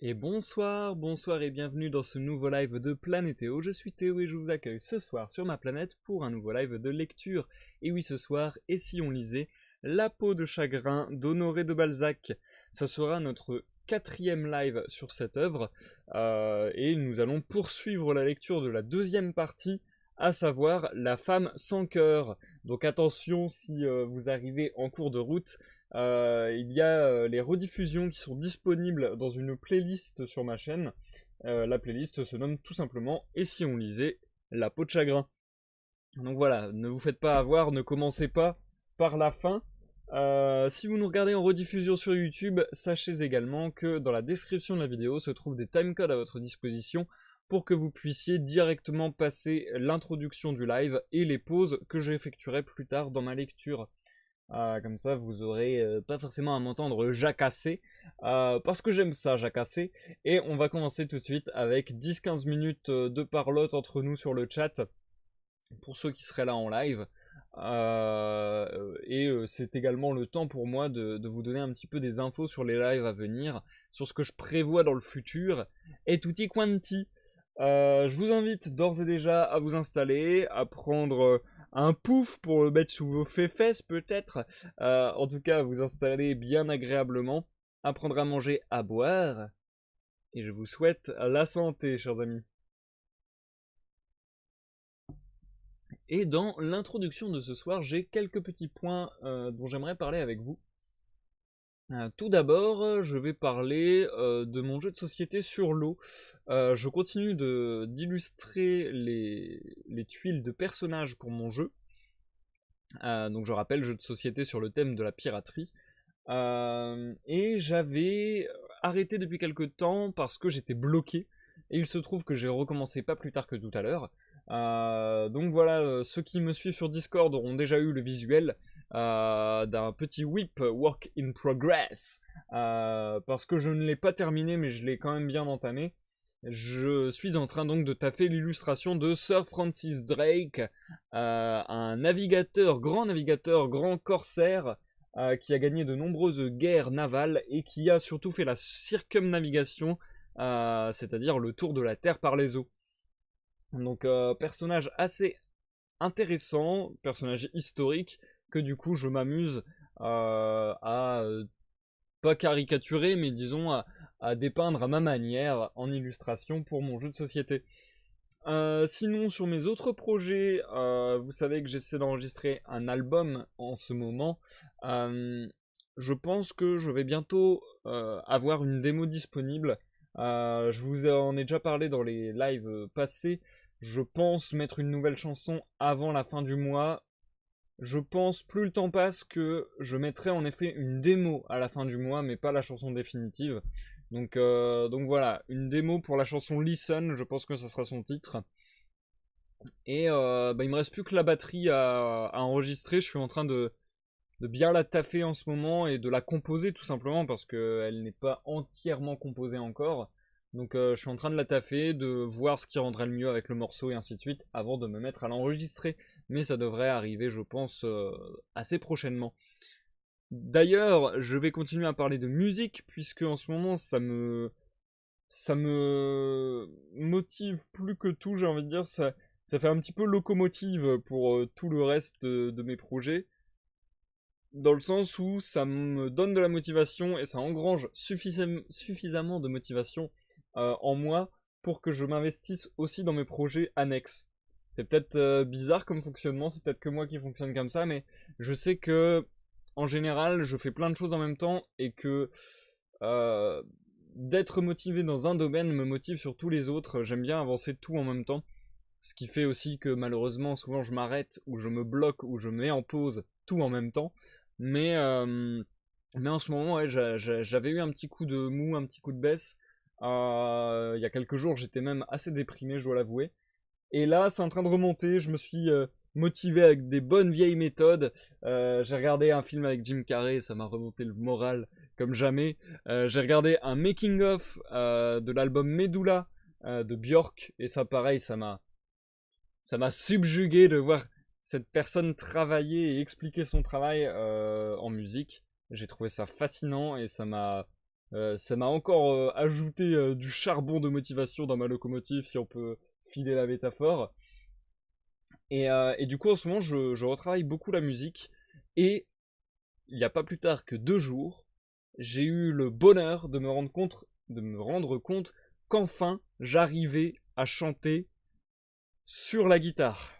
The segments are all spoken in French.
Et bonsoir et bienvenue dans ce nouveau live de Planétéo. Je suis Théo et je vous accueille ce soir sur ma planète pour un nouveau live de lecture. Et oui, ce soir, et si on lisait La peau de chagrin d'Honoré de Balzac. Ça sera notre quatrième live sur cette œuvre et nous allons poursuivre la lecture de la deuxième partie, à savoir La femme sans cœur. Donc attention si vous arrivez en cours de route. Il y a les rediffusions qui sont disponibles dans une playlist sur ma chaîne. La playlist se nomme tout simplement Et si on lisait La peau de chagrin. Donc voilà, ne vous faites pas avoir, ne commencez pas par la fin. Si vous nous regardez en rediffusion sur YouTube, sachez également que dans la description de la vidéo se trouvent des timecodes à votre disposition pour que vous puissiez directement passer l'introduction du live et les pauses que j'effectuerai plus tard dans ma lecture. Comme ça, vous aurez pas forcément à m'entendre jacasser, parce que j'aime ça, jacasser. Et on va commencer tout de suite avec 10-15 minutes de parlotte entre nous sur le chat, pour ceux qui seraient là en live. C'est également le temps pour moi de vous donner un petit peu des infos sur les lives à venir, sur ce que je prévois dans le futur, et tutti quanti. Je vous invite d'ores et déjà à vous installer, à prendre un pouf pour le mettre sous vos fesses peut-être. En tout cas, à vous installer bien agréablement, à prendre à manger, à boire. Et je vous souhaite la santé, chers amis. Et dans l'introduction de ce soir, j'ai quelques petits points dont j'aimerais parler avec vous. Tout d'abord, je vais parler de mon jeu de société sur l'eau. Je continue d'illustrer les tuiles de personnages pour mon jeu. Donc je rappelle, jeu de société sur le thème de la piraterie. Et j'avais arrêté depuis quelques temps parce que j'étais bloqué. Et il se trouve que j'ai recommencé pas plus tard que tout à l'heure. Donc voilà, ceux qui me suivent sur Discord auront déjà eu le visuel d'un petit whip work in progress. Parce que je ne l'ai pas terminé, mais je l'ai quand même bien entamé. Je suis en train donc de taffer l'illustration de Sir Francis Drake, un navigateur, grand corsaire, qui a gagné de nombreuses guerres navales et qui a surtout fait la circumnavigation, c'est-à-dire le tour de la Terre par les eaux. Donc personnage assez intéressant, personnage historique, que du coup je m'amuse à pas caricaturer, mais disons à dépeindre à ma manière en illustration pour mon jeu de société. Sinon, sur mes autres projets, vous savez que j'essaie d'enregistrer un album en ce moment. Je pense que je vais bientôt avoir une démo disponible. Je vous en ai déjà parlé dans les lives passés. Je pense mettre une nouvelle chanson avant la fin du mois. Je pense, plus le temps passe, que je mettrai en effet une démo à la fin du mois, mais pas la chanson définitive. Donc voilà, une démo pour la chanson Listen, je pense que ça sera son titre. Et il me reste plus que la batterie à enregistrer. Je suis en train de bien la taffer en ce moment et de la composer tout simplement parce qu'elle n'est pas entièrement composée encore. Donc je suis en train de la taffer, de voir ce qui rendrait le mieux avec le morceau et ainsi de suite avant de me mettre à l'enregistrer. Mais ça devrait arriver, je pense, assez prochainement. D'ailleurs, je vais continuer à parler de musique puisque en ce moment ça me motive plus que tout, j'ai envie de dire. Ça fait un petit peu locomotive pour tout le reste de mes projets, dans le sens où ça me donne de la motivation et ça engrange suffisamment de motivation en moi pour que je m'investisse aussi dans mes projets annexes. C'est peut-être bizarre comme fonctionnement, c'est peut-être que moi qui fonctionne comme ça, mais je sais que en général je fais plein de choses en même temps et que euh, d'être motivé dans un domaine me motive sur tous les autres. J'aime bien avancer tout en même temps. Ce qui fait aussi que malheureusement souvent je m'arrête ou je me bloque ou je mets en pause tout en même temps. Mais, euh, mais en ce moment, ouais, j'avais eu un petit coup de mou, un petit coup de baisse. Il y a quelques jours, j'étais même assez déprimé, je dois l'avouer. Et là, c'est en train de remonter. Je me suis motivé avec des bonnes vieilles méthodes. J'ai regardé un film avec Jim Carrey, ça m'a remonté le moral comme jamais. J'ai regardé un making-of de l'album Medulla de Björk. Et ça, pareil, ça m'a subjugué de voir cette personne travailler et expliquer son travail en musique. J'ai trouvé ça fascinant et ça m'a Ça m'a encore ajouté du charbon de motivation dans ma locomotive, si on peut filer la métaphore. Et du coup, en ce moment, je retravaille beaucoup la musique. Et il n'y a pas plus tard que 2 jours, j'ai eu le bonheur de me rendre compte qu'enfin, j'arrivais à chanter sur la guitare.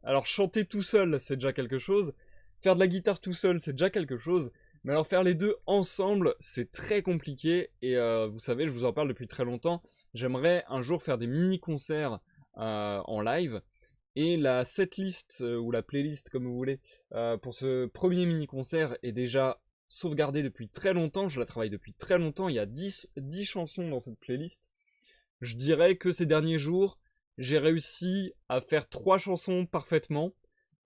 Alors, chanter tout seul, c'est déjà quelque chose. Faire de la guitare tout seul, c'est déjà quelque chose. Mais alors, faire les deux ensemble, c'est très compliqué. Et vous savez, je vous en parle depuis très longtemps. J'aimerais un jour faire des mini-concerts en live. Et la setlist, ou la playlist, comme vous voulez, pour ce premier mini-concert est déjà sauvegardée depuis très longtemps. Je la travaille depuis très longtemps. Il y a 10 chansons dans cette playlist. Je dirais que ces derniers jours, j'ai réussi à faire 3 chansons parfaitement.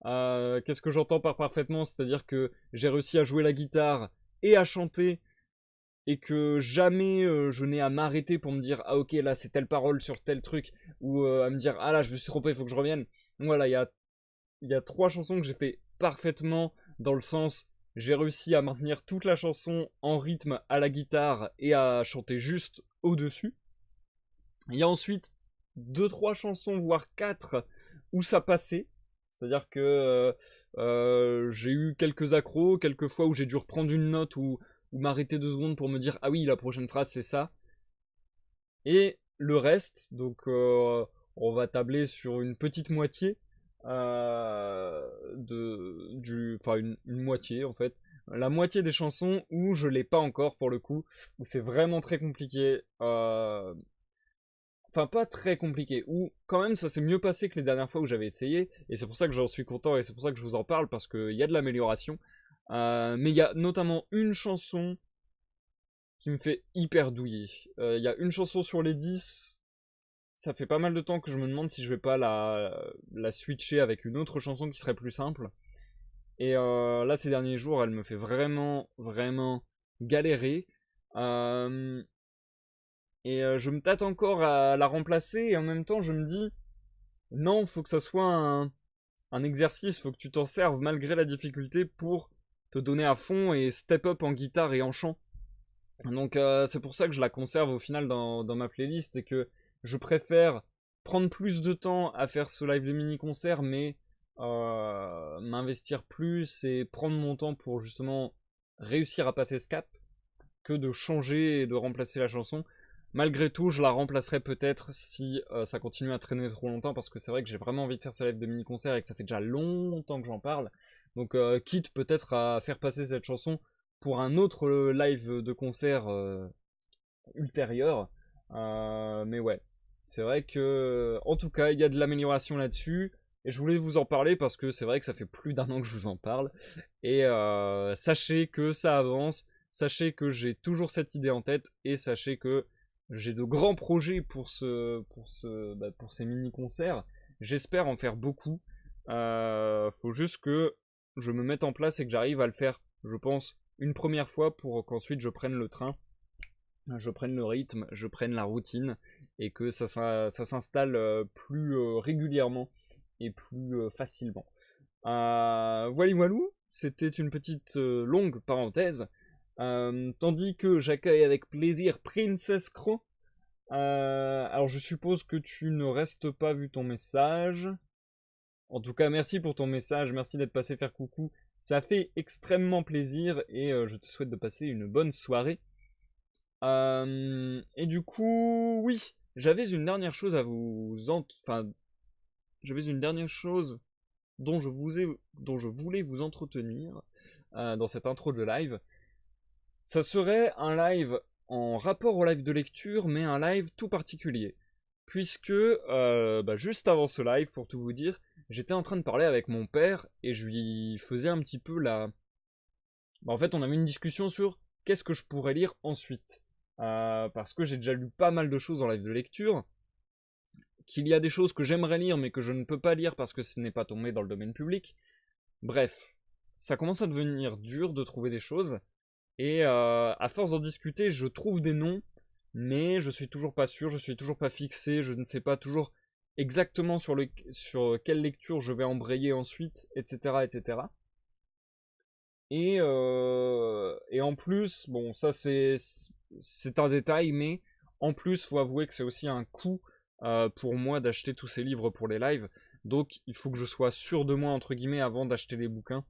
Qu'est-ce que j'entends par parfaitement? C'est-à-dire que j'ai réussi à jouer la guitare et à chanter, et que jamais je n'ai à m'arrêter pour me dire ah ok là c'est telle parole sur tel truc, ou à me dire ah là je me suis trompé, il faut que je revienne. Donc voilà, il y a 3 chansons que j'ai fait parfaitement, dans le sens j'ai réussi à maintenir toute la chanson en rythme à la guitare et à chanter juste au-dessus. Il y a ensuite 2 3 chansons, voire 4, où ça passait. C'est-à-dire que j'ai eu quelques accros, quelques fois où j'ai dû reprendre une note, ou m'arrêter 2 secondes pour me dire ah oui, la prochaine phrase c'est ça. Et le reste, donc on va tabler sur une petite moitié, enfin une moitié en fait. La moitié des chansons où je l'ai pas encore pour le coup, où c'est vraiment très compliqué. Enfin, pas très compliqué, ou quand même ça s'est mieux passé que les dernières fois où j'avais essayé, et c'est pour ça que j'en suis content, et c'est pour ça que je vous en parle, parce qu'il y a de l'amélioration. Mais il y a notamment une chanson qui me fait hyper douiller. Il y a une chanson sur les 10, ça fait pas mal de temps que je me demande si je vais pas la switcher avec une autre chanson qui serait plus simple. Et là, ces derniers jours, elle me fait vraiment, vraiment galérer. Euh, et je me tâte encore à la remplacer, et en même temps, je me dis, non, faut que ça soit un exercice, faut que tu t'en serves malgré la difficulté pour te donner à fond et step up en guitare et en chant. Donc c'est pour ça que je la conserve au final dans ma playlist, et que je préfère prendre plus de temps à faire ce live de mini-concert, mais m'investir plus et prendre mon temps pour justement réussir à passer ce cap, que de changer et de remplacer la chanson. Malgré tout, je la remplacerai peut-être si ça continue à traîner trop longtemps, parce que c'est vrai que j'ai vraiment envie de faire ce live de mini-concert et que ça fait déjà longtemps que j'en parle. Donc quitte peut-être à faire passer cette chanson pour un autre live de concert ultérieur. Mais ouais, c'est vrai que en tout cas, il y a de l'amélioration là-dessus. Et je voulais vous en parler parce que c'est vrai que ça fait plus d'1 an que je vous en parle. Et sachez que ça avance, sachez que j'ai toujours cette idée en tête, et sachez que j'ai de grands projets pour ces mini-concerts. J'espère en faire beaucoup. Faut juste que je me mette en place et que j'arrive à le faire, je pense, une première fois, pour qu'ensuite je prenne le train, je prenne le rythme, je prenne la routine, et que ça s'installe plus régulièrement et plus facilement. Voilà, voilou, c'était une petite longue parenthèse. Tandis que j'accueille avec plaisir Princess Crow. Alors je suppose que tu ne restes pas vu ton message. En tout cas, merci pour ton message, merci d'être passé faire coucou. Ça fait extrêmement plaisir, et je te souhaite de passer une bonne soirée. Et du coup, oui, j'avais une dernière chose à enfin, j'avais une dernière chose dont je voulais vous entretenir dans cette intro de live. Ça serait un live en rapport au live de lecture, mais un live tout particulier. Puisque, juste avant ce live, pour tout vous dire, j'étais en train de parler avec mon père, et je lui faisais un petit peu la... en fait, on avait une discussion sur qu'est-ce que je pourrais lire ensuite. Parce que j'ai déjà lu pas mal de choses en live de lecture, qu'il y a des choses que j'aimerais lire mais que je ne peux pas lire parce que ce n'est pas tombé dans le domaine public. Bref, ça commence à devenir dur de trouver des choses, et à force d'en discuter, je trouve des noms, mais je suis toujours pas sûr, je suis toujours pas fixé, je ne sais pas toujours exactement sur quelle lecture je vais embrayer ensuite, etc., etc. Et en plus, bon, ça c'est un détail, mais en plus, faut avouer que c'est aussi un coût pour moi d'acheter tous ces livres pour les lives. Donc, il faut que je sois sûr de moi, entre guillemets, avant d'acheter les bouquins.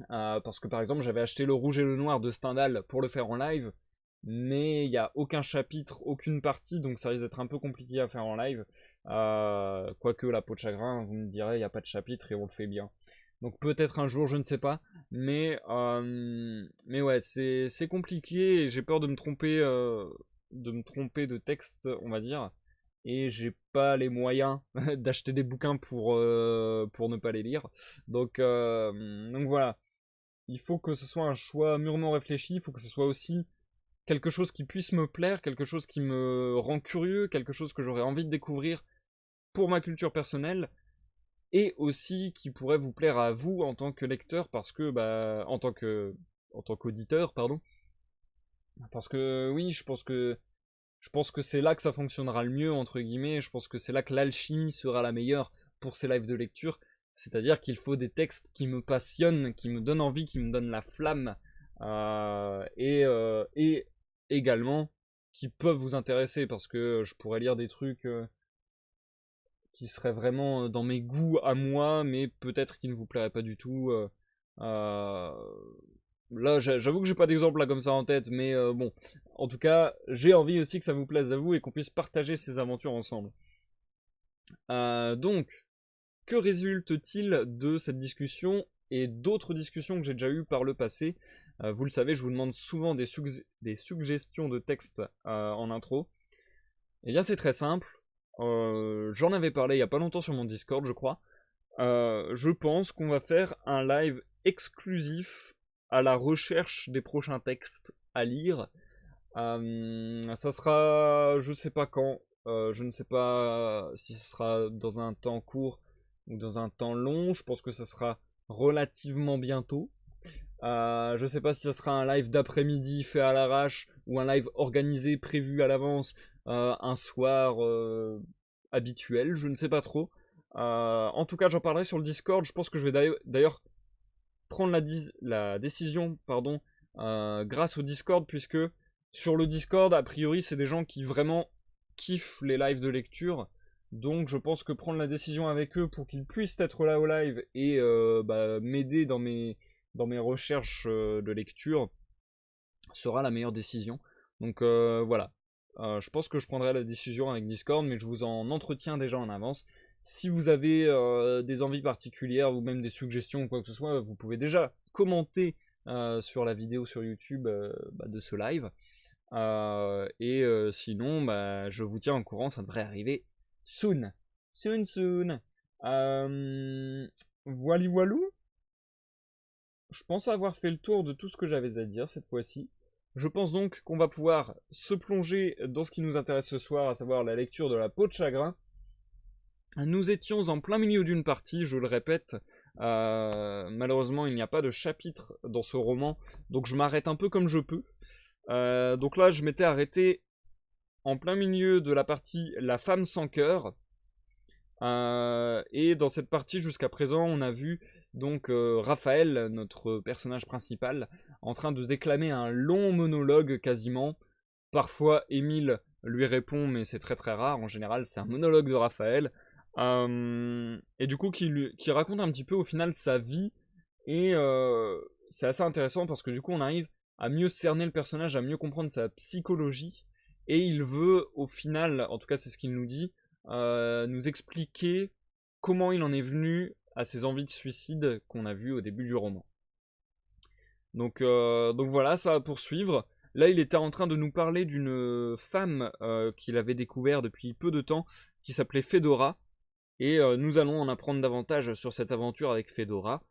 Parce que par exemple, j'avais acheté Le Rouge et le Noir de Stendhal pour le faire en live, mais il n'y a aucun chapitre, aucune partie, donc ça risque d'être un peu compliqué à faire en live. Quoique La Peau de Chagrin, vous me direz, il n'y a pas de chapitre et on le fait bien. Donc peut-être un jour, je ne sais pas. Mais ouais, c'est compliqué et j'ai peur de me tromper de texte, on va dire. Et j'ai pas les moyens d'acheter des bouquins pour ne pas les lire. Donc voilà, il faut que ce soit un choix mûrement réfléchi, il faut que ce soit aussi quelque chose qui puisse me plaire, quelque chose qui me rend curieux, quelque chose que j'aurais envie de découvrir pour ma culture personnelle, et aussi qui pourrait vous plaire à vous en tant que lecteur, parce que, bah, en tant qu'auditeur, pardon, parce que oui, je pense que c'est là que ça fonctionnera le mieux, entre guillemets, je pense que c'est là que l'alchimie sera la meilleure pour ces lives de lecture, c'est-à-dire qu'il faut des textes qui me passionnent, qui me donnent envie, qui me donnent la flamme, et également qui peuvent vous intéresser, parce que je pourrais lire des trucs qui seraient vraiment dans mes goûts à moi, mais peut-être qui ne vous plairaient pas du tout. Euh, Là, j'avoue que j'ai pas d'exemple là comme ça en tête, mais bon. En tout cas, j'ai envie aussi que ça vous plaise à vous et qu'on puisse partager ces aventures ensemble. Donc, que résulte-t-il de cette discussion et d'autres discussions que j'ai déjà eues par le passé? Vous le savez, je vous demande souvent des suggestions de textes en intro. Et bien, c'est très simple. J'en avais parlé il y a pas longtemps sur mon Discord, je crois. Je pense qu'on va faire un live exclusif à la recherche des prochains textes à lire. Ça sera, je sais pas quand, je ne sais pas si ce sera dans un temps court ou dans un temps long. Je pense que ça sera relativement bientôt. Je sais pas si ça sera un live d'après-midi fait à l'arrache ou un live organisé, prévu à l'avance, un soir habituel, je ne sais pas trop. En tout cas, j'en parlerai sur le Discord. Je pense que je vais d'ailleurs prendre la décision, pardon, grâce au Discord, puisque sur le Discord, a priori, c'est des gens qui vraiment kiffent les lives de lecture. Donc je pense que prendre la décision avec eux pour qu'ils puissent être là au live et bah, m'aider dans mes recherches de lecture sera la meilleure décision. Donc voilà. Je pense que je prendrai la décision avec Discord, mais je vous en entretiens déjà en avance. Si vous avez des envies particulières ou même des suggestions ou quoi que ce soit, vous pouvez déjà commenter sur la vidéo sur YouTube bah, de ce live. Sinon, bah, je vous tiens au courant, ça devrait arriver soon. Soon, soon. Voili voilou. Je pense avoir fait le tour de tout ce que j'avais à dire cette fois-ci. Je pense donc qu'on va pouvoir se plonger dans ce qui nous intéresse ce soir, à savoir la lecture de La Peau de Chagrin. Nous étions en plein milieu d'une partie, je le répète. Malheureusement, il n'y a pas de chapitre dans ce roman, donc je m'arrête un peu comme je peux. Donc là, je m'étais arrêté en plein milieu de la partie La femme sans cœur. Et dans cette partie, jusqu'à présent, on a vu donc Raphaël, notre personnage principal, en train de déclamer un long monologue quasiment. Parfois, Émile lui répond, mais c'est très très rare. En général, c'est un monologue de Raphaël. Et du coup, qui raconte un petit peu au final sa vie. Et c'est assez intéressant parce que du coup, on arrive à mieux cerner le personnage, à mieux comprendre sa psychologie. Et il veut, au final, en tout cas, c'est ce qu'il nous dit, nous expliquer comment il en est venu à ses envies de suicide qu'on a vues au début du roman. Donc voilà, ça va poursuivre. Là, il était en train de nous parler d'une femme qu'il avait découvert depuis peu de temps, qui s'appelait Fedora. Et nous allons en apprendre davantage sur cette aventure avec Fedora.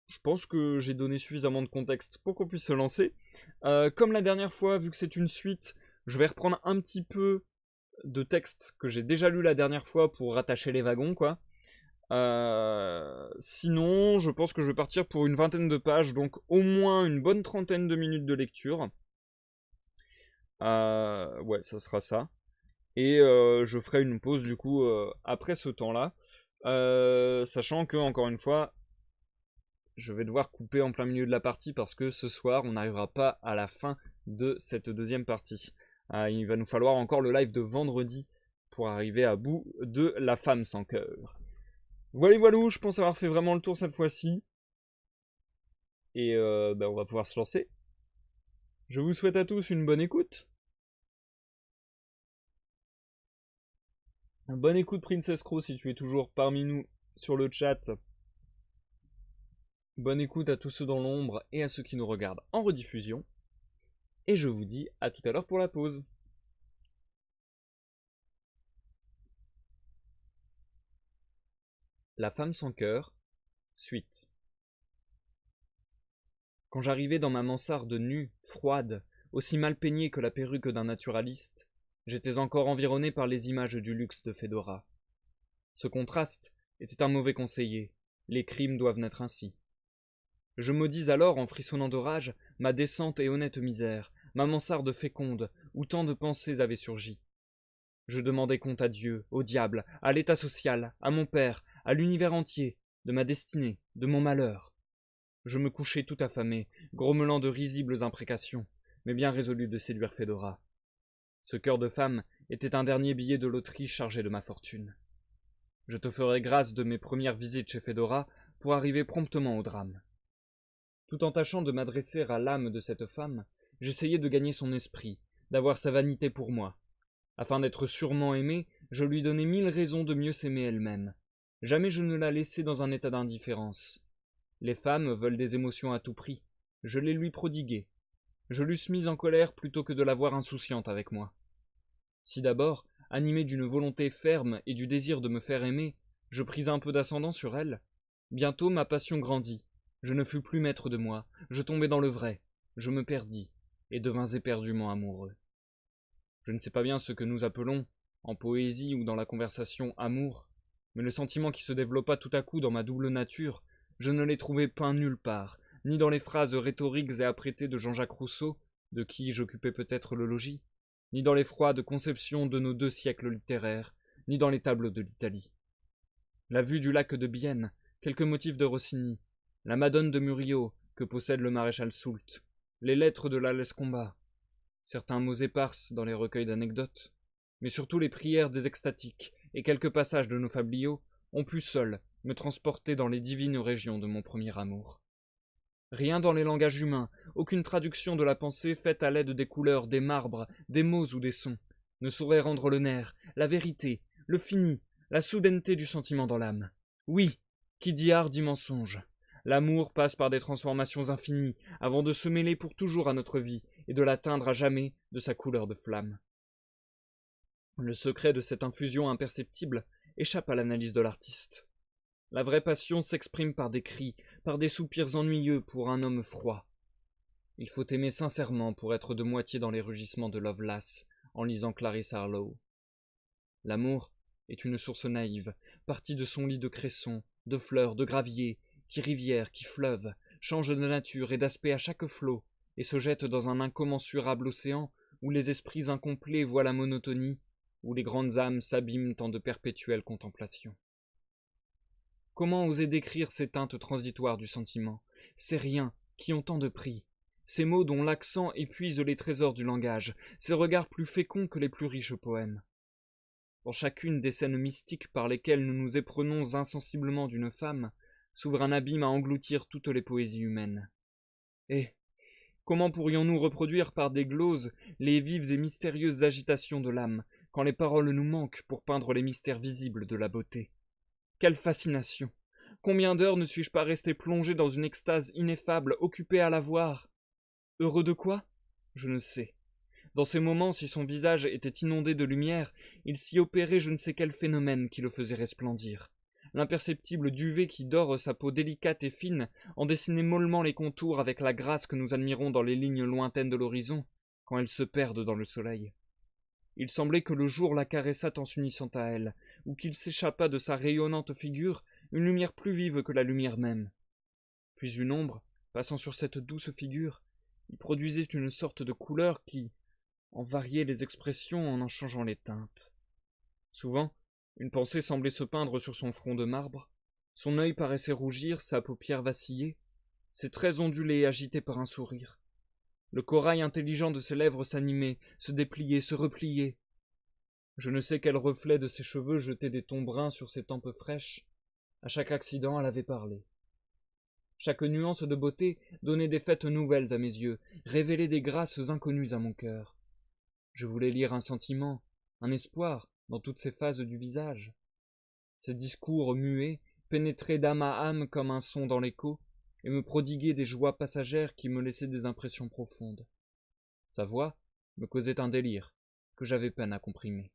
Je pense que j'ai donné suffisamment de contexte pour qu'on puisse se lancer. Comme la dernière fois, vu que c'est une suite, je vais reprendre un petit peu de texte que j'ai déjà lu la dernière fois pour rattacher les wagons, quoi. Sinon, je pense que je vais partir pour une vingtaine de pages, donc au moins une bonne trentaine de minutes de lecture. Ouais, ça sera ça. Et je ferai une pause du coup après ce temps-là. Sachant que, encore une fois, je vais devoir couper en plein milieu de la partie parce que ce soir, on n'arrivera pas à la fin de cette deuxième partie. Il va nous falloir encore le live de vendredi pour arriver à bout de La Femme sans cœur. Voilà, je pense avoir fait vraiment le tour cette fois-ci. Et on va pouvoir se lancer. Je vous souhaite à tous une bonne écoute. Bonne écoute Princess Crow si tu es toujours parmi nous sur le chat. Bonne écoute à tous ceux dans l'ombre et à ceux qui nous regardent en rediffusion. Et je vous dis à tout à l'heure pour la pause. La femme sans cœur, suite. Quand j'arrivai dans ma mansarde nue, froide, aussi mal peignée que la perruque d'un naturaliste, j'étais encore environné par les images du luxe de Fedora. Ce contraste était un mauvais conseiller, les crimes doivent naître ainsi. Je maudis alors, en frissonnant de rage, ma décente et honnête misère, ma mansarde féconde, où tant de pensées avaient surgi. Je demandais compte à Dieu, au diable, à l'état social, à mon père, à l'univers entier, de ma destinée, de mon malheur. Je me couchai tout affamé, grommelant de risibles imprécations, mais bien résolu de séduire Fedora. Ce cœur de femme était un dernier billet de loterie chargé de ma fortune. Je te ferai grâce de mes premières visites chez Fedora pour arriver promptement au drame. Tout en tâchant de m'adresser à l'âme de cette femme, j'essayais de gagner son esprit, d'avoir sa vanité pour moi. Afin d'être sûrement aimé, je lui donnai 1000 raisons de mieux s'aimer elle-même. Jamais je ne la laissai dans un état d'indifférence. Les femmes veulent des émotions à tout prix. Je les lui prodiguai. Je l'eusse mise en colère plutôt que de la voir insouciante avec moi. Si d'abord, animé d'une volonté ferme et du désir de me faire aimer, je pris un peu d'ascendant sur elle, bientôt ma passion grandit. Je ne fus plus maître de moi, je tombai dans le vrai, je me perdis, et devins éperdument amoureux. Je ne sais pas bien ce que nous appelons, en poésie ou dans la conversation, amour, mais le sentiment qui se développa tout à coup dans ma double nature, je ne l'ai trouvé peint nulle part, ni dans les phrases rhétoriques et apprêtées de Jean-Jacques Rousseau, de qui j'occupais peut-être le logis, ni dans les froides conceptions de nos 2 siècles littéraires, ni dans les tableaux de l'Italie. La vue du lac de Bienne, quelques motifs de Rossini, la Madone de Murillo, que possède le maréchal Soult, les lettres de la Lescombat, certains mots éparses dans les recueils d'anecdotes, mais surtout les prières des extatiques et quelques passages de nos fabliaux ont pu seuls me transporter dans les divines régions de mon premier amour. Rien dans les langages humains, aucune traduction de la pensée faite à l'aide des couleurs, des marbres, des mots ou des sons, ne saurait rendre le nerf, la vérité, le fini, la soudaineté du sentiment dans l'âme. Oui, qui dit art dit mensonge. L'amour passe par des transformations infinies avant de se mêler pour toujours à notre vie et de l'atteindre à jamais de sa couleur de flamme. Le secret de cette infusion imperceptible échappe à l'analyse de l'artiste. La vraie passion s'exprime par des cris, par des soupirs ennuyeux pour un homme froid. Il faut aimer sincèrement pour être de moitié dans les rugissements de Lovelace en lisant Clarice Harlowe. L'amour est une source naïve, partie de son lit de cresson, de fleurs, de gravier, qui rivière, qui fleuve, change de nature et d'aspect à chaque flot, et se jette dans un incommensurable océan où les esprits incomplets voient la monotonie, où les grandes âmes s'abîment en de perpétuelles contemplations. Comment oser décrire ces teintes transitoires du sentiment, ces riens qui ont tant de prix, ces mots dont l'accent épuise les trésors du langage, ces regards plus féconds que les plus riches poèmes. Dans chacune des scènes mystiques par lesquelles nous nous éprenons insensiblement d'une femme, s'ouvre un abîme à engloutir toutes les poésies humaines. Et comment pourrions-nous reproduire par des gloses les vives et mystérieuses agitations de l'âme, quand les paroles nous manquent pour peindre les mystères visibles de la beauté? Quelle fascination! Combien d'heures ne suis-je pas resté plongé dans une extase ineffable, occupé à la voir? Heureux de quoi? Je ne sais. Dans ces moments, si son visage était inondé de lumière, il s'y opérait je ne sais quel phénomène qui le faisait resplendir. L'imperceptible duvet qui dore sa peau délicate et fine en dessinait mollement les contours avec la grâce que nous admirons dans les lignes lointaines de l'horizon, quand elles se perdent dans le soleil. Il semblait que le jour la caressât en s'unissant à elle, ou qu'il s'échappât de sa rayonnante figure une lumière plus vive que la lumière même. Puis une ombre, passant sur cette douce figure, y produisait une sorte de couleur qui en variait les expressions en changeant les teintes. Souvent, une pensée semblait se peindre sur son front de marbre, son œil paraissait rougir, sa paupière vaciller, ses traits ondulés agités par un sourire. Le corail intelligent de ses lèvres s'animait, se dépliait, se repliait. Je ne sais quel reflet de ses cheveux jetait des tons bruns sur ses tempes fraîches. À chaque accident, elle avait parlé. Chaque nuance de beauté donnait des fêtes nouvelles à mes yeux, révélait des grâces inconnues à mon cœur. Je voulais lire un sentiment, un espoir dans toutes ces phases du visage. Ses discours muets pénétraient d'âme à âme comme un son dans l'écho, et me prodiguaient des joies passagères qui me laissaient des impressions profondes. Sa voix me causait un délire que j'avais peine à comprimer.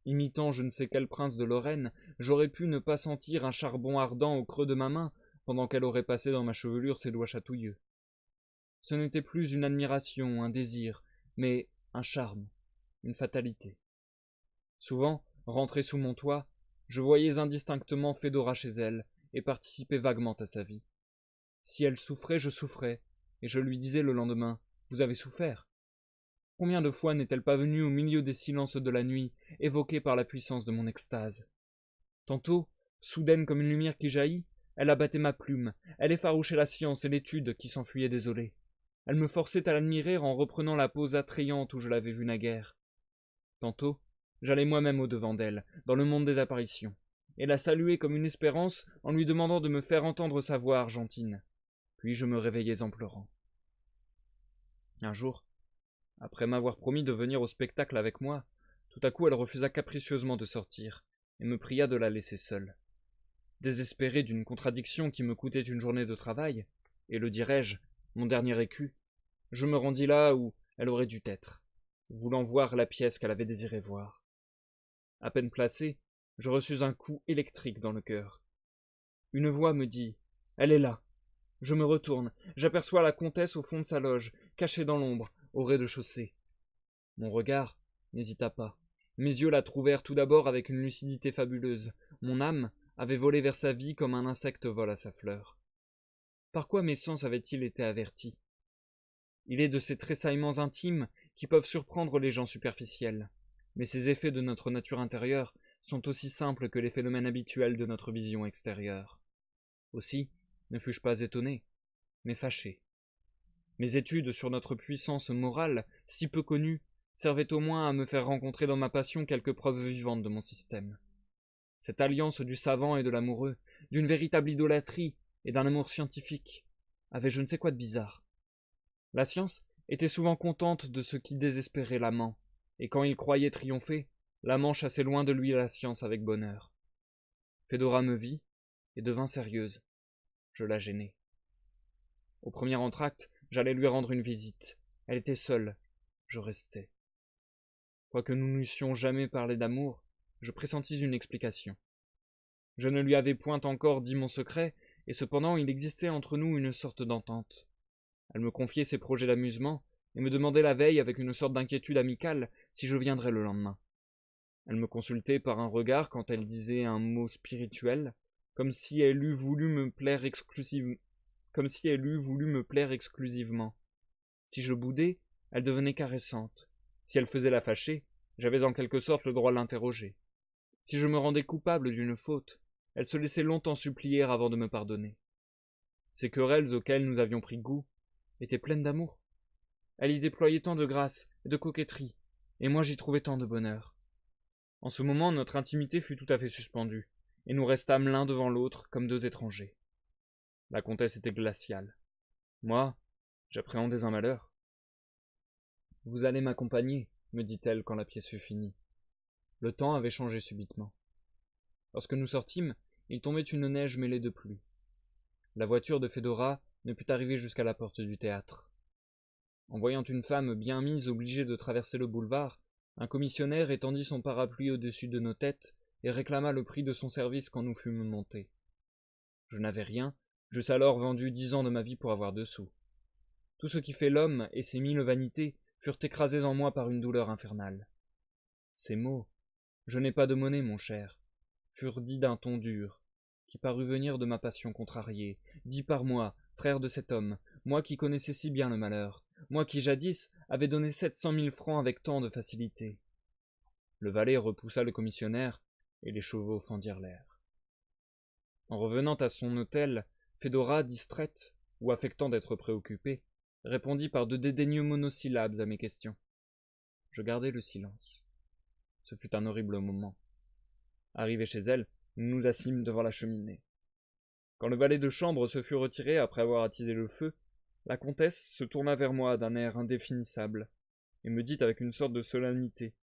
Imitant je ne sais quel prince de Lorraine, j'aurais pu ne pas sentir un charbon ardent au creux de ma main pendant qu'elle aurait passé dans ma chevelure ses doigts chatouilleux. Ce n'était plus une admiration, un désir, mais un charme, une fatalité. Souvent, rentré sous mon toit, je voyais indistinctement Fédora chez elle et participais vaguement à sa vie. Si elle souffrait, je souffrais, et je lui disais le lendemain « Vous avez souffert ?» Combien de fois n'est-elle pas venue au milieu des silences de la nuit, évoquée par la puissance de mon extase? Tantôt, soudaine comme une lumière qui jaillit, elle abattait ma plume, elle effarouchait la science et l'étude qui s'enfuyaient désolée. Elle me forçait à l'admirer en reprenant la pose attrayante où je l'avais vue naguère. Tantôt, j'allais moi-même au-devant d'elle, dans le monde des apparitions, et la saluais comme une espérance en lui demandant de me faire entendre sa voix argentine. Puis je me réveillais en pleurant. Un jour, après m'avoir promis de venir au spectacle avec moi, tout à coup elle refusa capricieusement de sortir, et me pria de la laisser seule. Désespéré d'une contradiction qui me coûtait une journée de travail, et le dirais-je, mon dernier écu, je me rendis là où elle aurait dû être, voulant voir la pièce qu'elle avait désiré voir. À peine placé, je reçus un coup électrique dans le cœur. Une voix me dit « Elle est là !» Je me retourne, j'aperçois la comtesse au fond de sa loge, cachée dans l'ombre, au rez-de-chaussée. Mon regard n'hésita pas. Mes yeux la trouvèrent tout d'abord avec une lucidité fabuleuse. Mon âme avait volé vers sa vie comme un insecte vole à sa fleur. Par quoi mes sens avaient-ils été avertis? Il est de ces tressaillements intimes qui peuvent surprendre les gens superficiels, mais ces effets de notre nature intérieure sont aussi simples que les phénomènes habituels de notre vision extérieure. Aussi, ne fus-je pas étonné, mais fâché. Mes études sur notre puissance morale, si peu connues, servaient au moins à me faire rencontrer dans ma passion quelques preuves vivantes de mon système. Cette alliance du savant et de l'amoureux, d'une véritable idolâtrie et d'un amour scientifique, avait je ne sais quoi de bizarre. La science était souvent contente de ce qui désespérait l'amant, et quand il croyait triompher, l'amant chassait loin de lui la science avec bonheur. Fédora me vit et devint sérieuse. Je la gênai. Au premier entracte, j'allais lui rendre une visite. Elle était seule. Je restai. Quoique nous n'eussions jamais parlé d'amour, je pressentis une explication. Je ne lui avais point encore dit mon secret, et cependant il existait entre nous une sorte d'entente. Elle me confiait ses projets d'amusement, et me demandait la veille avec une sorte d'inquiétude amicale si je viendrais le lendemain. Elle me consultait par un regard quand elle disait un mot spirituel, comme si elle eût voulu me plaire exclusivement. Si je boudais, elle devenait caressante. Si elle faisait la fâcher, j'avais en quelque sorte le droit de l'interroger. Si je me rendais coupable d'une faute, elle se laissait longtemps supplier avant de me pardonner. Ces querelles auxquelles nous avions pris goût étaient pleines d'amour. Elle y déployait tant de grâce et de coquetterie, et moi j'y trouvais tant de bonheur. En ce moment, notre intimité fut tout à fait suspendue, et nous restâmes l'un devant l'autre comme deux étrangers. La comtesse était glaciale. Moi, j'appréhendais un malheur. « Vous allez m'accompagner, » me dit-elle quand la pièce fut finie. Le temps avait changé subitement. Lorsque nous sortîmes, il tombait une neige mêlée de pluie. La voiture de Fédora ne put arriver jusqu'à la porte du théâtre. En voyant une femme bien mise obligée de traverser le boulevard, un commissionnaire étendit son parapluie au-dessus de nos têtes et réclama le prix de son service quand nous fûmes montés. Je n'avais rien, j'eusse alors vendu 10 ans de ma vie pour avoir 2 sous. Tout ce qui fait l'homme et ses 1000 vanités furent écrasés en moi par une douleur infernale. Ces mots, « Je n'ai pas de monnaie, mon cher », furent dits d'un ton dur, qui parut venir de ma passion contrariée, dit par moi, frère de cet homme, moi qui connaissais si bien le malheur, moi qui jadis avais donné 700 000 francs avec tant de facilité. Le valet repoussa le commissionnaire, et les chevaux fendirent l'air. En revenant à son hôtel, Fédora, distraite, ou affectant d'être préoccupée, répondit par de dédaigneux monosyllabes à mes questions. Je gardai le silence. Ce fut un horrible moment. Arrivés chez elle, nous nous assîmes devant la cheminée. Quand le valet de chambre se fut retiré après avoir attisé le feu, la comtesse se tourna vers moi d'un air indéfinissable, et me dit avec une sorte de solennité.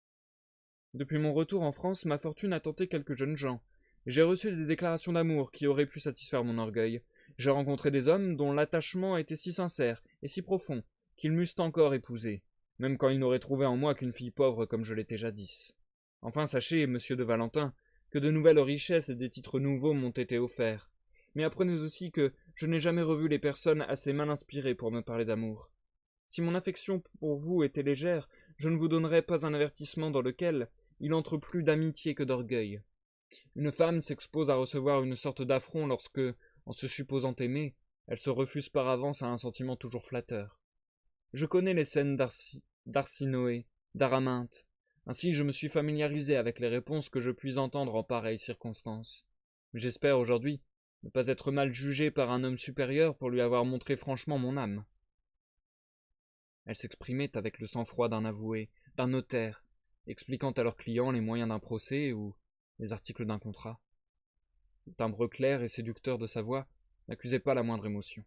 Depuis mon retour en France, ma fortune a tenté quelques jeunes gens. J'ai reçu des déclarations d'amour qui auraient pu satisfaire mon orgueil. J'ai rencontré des hommes dont l'attachement était si sincère et si profond qu'ils m'eussent encore épousé, même quand ils n'auraient trouvé en moi qu'une fille pauvre comme je l'étais jadis. Enfin, sachez, monsieur de Valentin, que de nouvelles richesses et des titres nouveaux m'ont été offerts. Mais apprenez aussi que je n'ai jamais revu les personnes assez mal inspirées pour me parler d'amour. Si mon affection pour vous était légère, je ne vous donnerais pas un avertissement dans lequel il entre plus d'amitié que d'orgueil. Une femme s'expose à recevoir une sorte d'affront lorsque, en se supposant aimée, elle se refuse par avance à un sentiment toujours flatteur. Je connais les scènes d'Arsinoé, d'Araminte. Ainsi je me suis familiarisé avec les réponses que je puis entendre en pareilles circonstances. Mais j'espère aujourd'hui ne pas être mal jugé par un homme supérieur pour lui avoir montré franchement mon âme. Elle s'exprimait avec le sang-froid d'un avoué, d'un notaire, expliquant à leurs clients les moyens d'un procès ou les articles d'un contrat. Le timbre clair et séducteur de sa voix n'accusait pas la moindre émotion.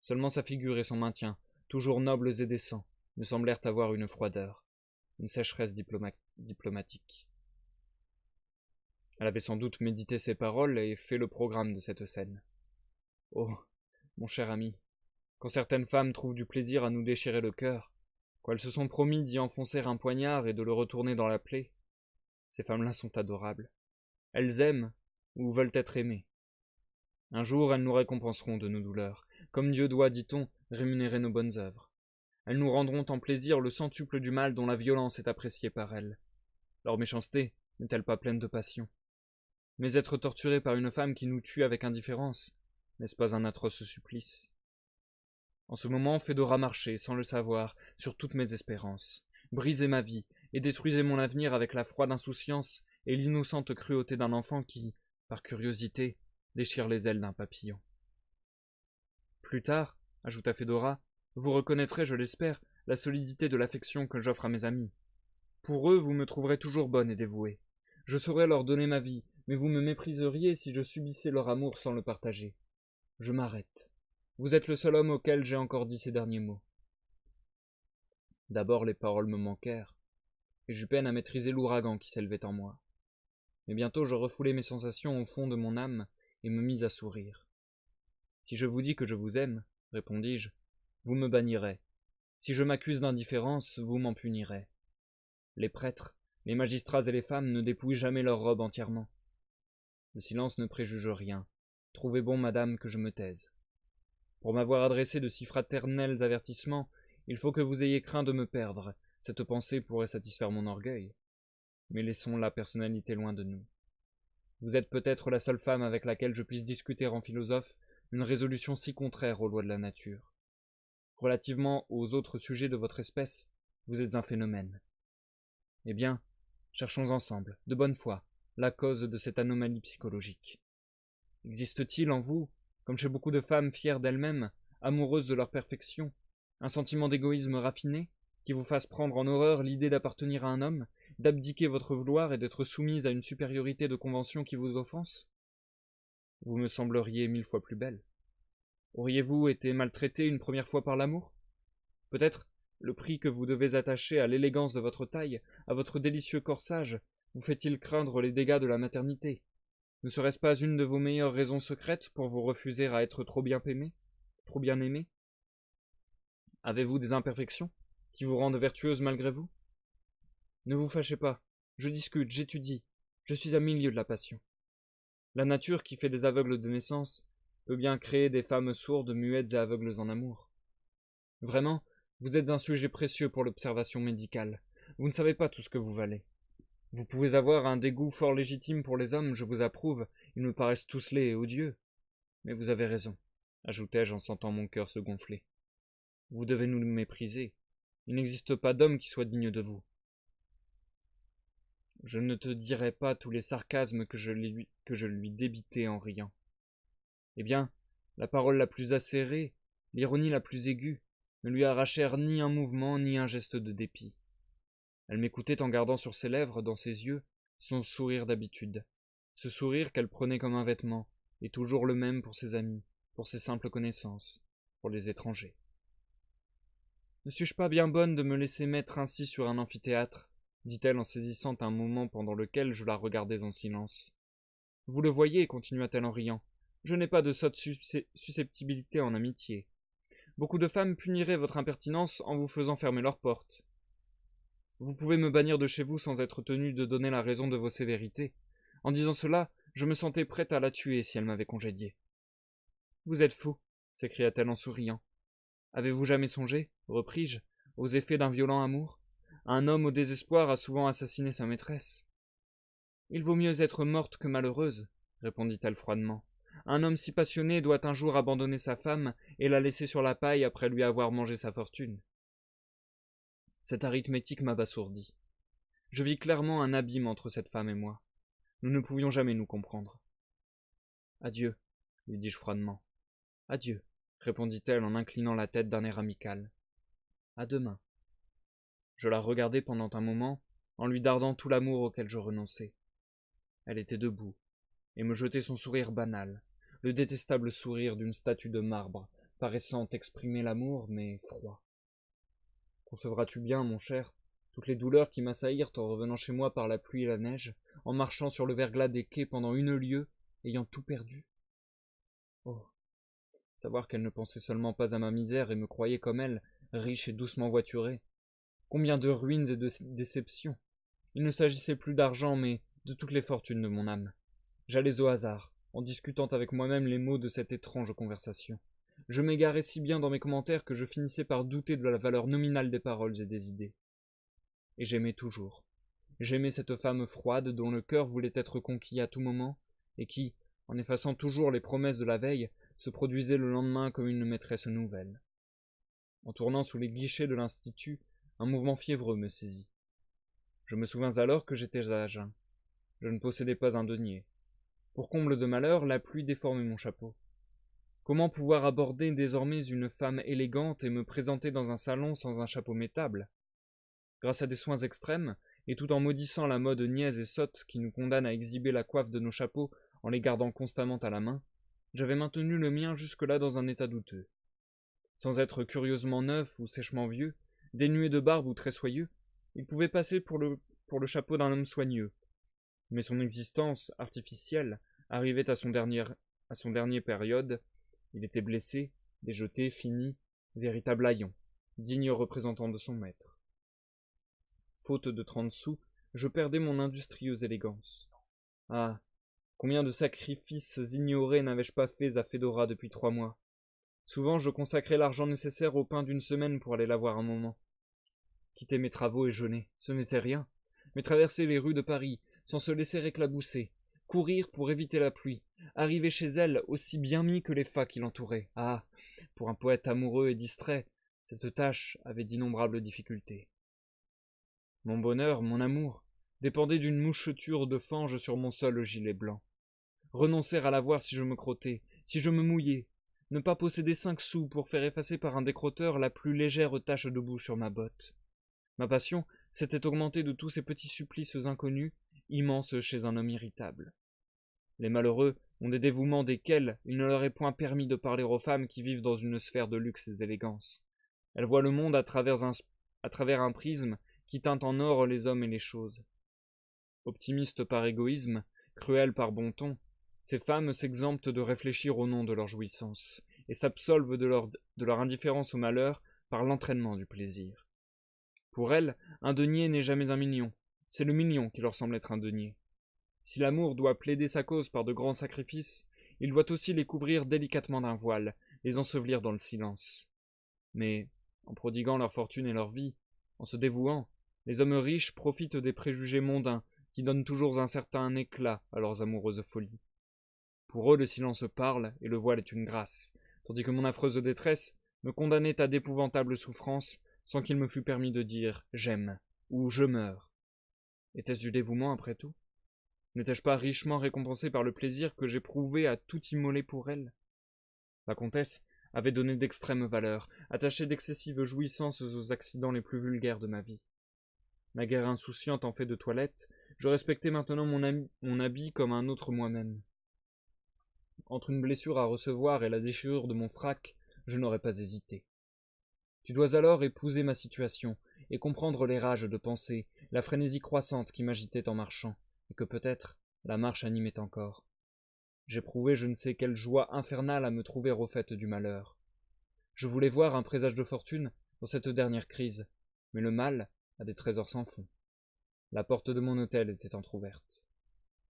Seulement sa figure et son maintien, toujours nobles et décents, me semblèrent avoir une froideur, une sécheresse diplomatique. Elle avait sans doute médité ses paroles et fait le programme de cette scène. Oh, mon cher ami, quand certaines femmes trouvent du plaisir à nous déchirer le cœur, quand elles se sont promis d'y enfoncer un poignard et de le retourner dans la plaie, ces femmes-là sont adorables. Elles aiment ou veulent être aimées. Un jour, elles nous récompenseront de nos douleurs, comme Dieu doit, dit-on, rémunérer nos bonnes œuvres. Elles nous rendront en plaisir le centuple du mal dont la violence est appréciée par elles. Leur méchanceté n'est-elle pas pleine de passion? Mais être torturé par une femme qui nous tue avec indifférence, n'est-ce pas un atroce supplice? En ce moment, Fédora marchait, sans le savoir, sur toutes mes espérances, brisait ma vie, et détruisait mon avenir avec la froide insouciance et l'innocente cruauté d'un enfant qui, par curiosité, déchire les ailes d'un papillon. Plus tard, ajouta Fédora, vous reconnaîtrez, je l'espère, la solidité de l'affection que j'offre à mes amis. Pour eux, vous me trouverez toujours bonne et dévouée. Je saurais leur donner ma vie, mais vous me mépriseriez si je subissais leur amour sans le partager. Je m'arrête. Vous êtes le seul homme auquel j'ai encore dit ces derniers mots. D'abord les paroles me manquèrent, et j'eus peine à maîtriser l'ouragan qui s'élevait en moi. Mais bientôt je refoulai mes sensations au fond de mon âme et me mis à sourire. Si je vous dis que je vous aime, répondis-je, vous me bannirez. Si je m'accuse d'indifférence, vous m'en punirez. Les prêtres, les magistrats et les femmes ne dépouillent jamais leur robe entièrement. Le silence ne préjuge rien. Trouvez bon, madame, que je me taise. Pour m'avoir adressé de si fraternels avertissements, il faut que vous ayez craint de me perdre. Cette pensée pourrait satisfaire mon orgueil. Mais laissons la personnalité loin de nous. Vous êtes peut-être la seule femme avec laquelle je puisse discuter en philosophe une résolution si contraire aux lois de la nature. Relativement aux autres sujets de votre espèce, vous êtes un phénomène. Eh bien, cherchons ensemble, de bonne foi, la cause de cette anomalie psychologique. Existe-t-il en vous, comme chez beaucoup de femmes fières d'elles-mêmes, amoureuses de leur perfection, un sentiment d'égoïsme raffiné, qui vous fasse prendre en horreur l'idée d'appartenir à un homme, d'abdiquer votre gloire et d'être soumise à une supériorité de convention qui vous offense? Vous me sembleriez 1000 fois plus belle. Auriez-vous été maltraitée une première fois par l'amour? Peut-être le prix que vous devez attacher à l'élégance de votre taille, à votre délicieux corsage, vous fait-il craindre les dégâts de la maternité? Ne serait-ce pas une de vos meilleures raisons secrètes pour vous refuser à être trop bien aimé? Trop bien aimé? Avez-vous des imperfections qui vous rendent vertueuse malgré vous? Ne vous fâchez pas, je discute, j'étudie, je suis à milieu de la passion. La nature qui fait des aveugles de naissance peut bien créer des femmes sourdes, muettes et aveugles en amour. Vraiment, vous êtes un sujet précieux pour l'observation médicale. Vous ne savez pas tout ce que vous valez. Vous pouvez avoir un dégoût fort légitime pour les hommes, je vous approuve, ils me paraissent tous laids et odieux. Mais vous avez raison, ajoutai-je en sentant mon cœur se gonfler. Vous devez nous mépriser. Il n'existe pas d'homme qui soit digne de vous. Je ne te dirai pas tous les sarcasmes que je lui débitai en riant. Eh bien, La parole la plus acérée, l'ironie la plus aiguë, ne lui arrachèrent ni un mouvement ni un geste de dépit. Elle m'écoutait en gardant sur ses lèvres, dans ses yeux, son sourire d'habitude, ce sourire qu'elle prenait comme un vêtement, et toujours le même pour ses amis, pour ses simples connaissances, pour les étrangers. Ne suis-je pas bien bonne de me laisser mettre ainsi sur un amphithéâtre, dit-elle en saisissant un moment pendant lequel je la regardais en silence. Vous le voyez, continua-t-elle en riant, je n'ai pas de sotte susceptibilité en amitié. Beaucoup de femmes puniraient votre impertinence en vous faisant fermer leurs portes. Vous pouvez me bannir de chez vous sans être tenu de donner la raison de vos sévérités. En disant cela, je me sentais prête à la tuer si elle m'avait congédié. Vous êtes fou, s'écria-t-elle en souriant. Avez-vous jamais songé, repris-je, aux effets d'un violent amour? Un homme au désespoir a souvent assassiné sa maîtresse. Il vaut mieux être morte que malheureuse, répondit-elle froidement. Un homme si passionné doit un jour abandonner sa femme et la laisser sur la paille après lui avoir mangé sa fortune. Cette arithmétique m'abasourdit. Je vis clairement un abîme entre cette femme et moi. Nous ne pouvions jamais nous comprendre. Adieu, lui dis-je froidement. Adieu, répondit-elle en inclinant la tête d'un air amical. À demain. Je la regardai pendant un moment, en lui dardant tout l'amour auquel je renonçais. Elle était debout, et me jetait son sourire banal, le détestable sourire d'une statue de marbre, paraissant exprimer l'amour, mais froid. Concevras-tu bien, mon cher, toutes les douleurs qui m'assaillirent en revenant chez moi par la pluie et la neige, en marchant sur le verglas des quais pendant une lieue, ayant tout perdu? Oh, savoir qu'elle ne pensait seulement pas à ma misère et me croyait comme elle, riche et doucement voiturée. Combien de ruines et de déceptions! Il ne s'agissait plus d'argent, mais de toutes les fortunes de mon âme. J'allais au hasard, en discutant avec moi-même les mots de cette étrange conversation. Je m'égarais si bien dans mes commentaires que je finissais par douter de la valeur nominale des paroles et des idées. Et j'aimais toujours. J'aimais cette femme froide dont le cœur voulait être conquis à tout moment, et qui, en effaçant toujours les promesses de la veille, se produisait le lendemain comme une maîtresse nouvelle. En tournant sous les guichets de l'institut, un mouvement fiévreux me saisit. Je me souvins alors que j'étais à jeun. Je ne possédais pas un denier. Pour comble de malheur, la pluie déformait mon chapeau. Comment pouvoir aborder désormais une femme élégante et me présenter dans un salon sans un chapeau mettable? Grâce à des soins extrêmes, et tout en maudissant la mode niaise et sotte qui nous condamne à exhiber la coiffe de nos chapeaux en les gardant constamment à la main, j'avais maintenu le mien jusque-là dans un état douteux. Sans être curieusement neuf ou sèchement vieux, dénué de barbe ou très soyeux, il pouvait passer pour le chapeau d'un homme soigneux. Mais son existence artificielle arrivait à son dernier période. Il était blessé, déjeté, fini, véritable haillon, digne représentant de son maître. Faute de 30 sous, je perdais mon industrieuse élégance. Ah, combien de sacrifices ignorés n'avais-je pas faits à Fédora depuis 3 mois? Souvent je consacrais l'argent nécessaire au pain d'une semaine pour aller la voir un moment. Quitter mes travaux et jeûner, ce n'était rien, mais traverser les rues de Paris, sans se laisser éclabousser, courir pour éviter la pluie, arriver chez elle aussi bien mis que les fats qui l'entouraient. Ah, pour un poète amoureux et distrait, cette tâche avait d'innombrables difficultés. Mon bonheur, mon amour, dépendait d'une moucheture de fange sur mon seul gilet blanc. Renoncer à la voir si je me crottais, si je me mouillais, ne pas posséder 5 sous pour faire effacer par un décrotteur la plus légère tache de boue sur ma botte. Ma passion s'était augmentée de tous ces petits supplices inconnus, immenses chez un homme irritable. Les malheureux ont des dévouements desquels il ne leur est point permis de parler aux femmes qui vivent dans une sphère de luxe et d'élégance. Elles voient le monde à travers un prisme qui teinte en or les hommes et les choses. Optimistes par égoïsme, cruelles par bon ton, ces femmes s'exemptent de réfléchir au nom de leur jouissance, et s'absolvent de leur indifférence au malheur par l'entraînement du plaisir. Pour elles, un denier n'est jamais un million, c'est le million qui leur semble être un denier. Si l'amour doit plaider sa cause par de grands sacrifices, il doit aussi les couvrir délicatement d'un voile, les ensevelir dans le silence. Mais, en prodiguant leur fortune et leur vie, en se dévouant, les hommes riches profitent des préjugés mondains qui donnent toujours un certain éclat à leurs amoureuses folies. Pour eux, le silence parle et le voile est une grâce, tandis que mon affreuse détresse me condamnait à d'épouvantables souffrances sans qu'il me fût permis de dire « j'aime » ou « je meurs ». Était-ce du dévouement après tout? N'étais-je pas richement récompensé par le plaisir que j'éprouvais à tout immoler pour elle? La comtesse avait donné d'extrêmes valeurs, attaché d'excessives jouissances aux accidents les plus vulgaires de ma vie. Naguère insouciante en fait de toilette, je respectais maintenant mon habit comme un autre moi-même. Entre une blessure à recevoir et la déchirure de mon frac, je n'aurais pas hésité. Tu dois alors épouser ma situation et comprendre les rages de pensée, la frénésie croissante qui m'agitait en marchant, et que peut-être la marche animait encore. J'éprouvais je ne sais quelle joie infernale à me trouver au fait du malheur. Je voulais voir un présage de fortune dans cette dernière crise, mais le mal a des trésors sans fond. La porte de mon hôtel était entr'ouverte.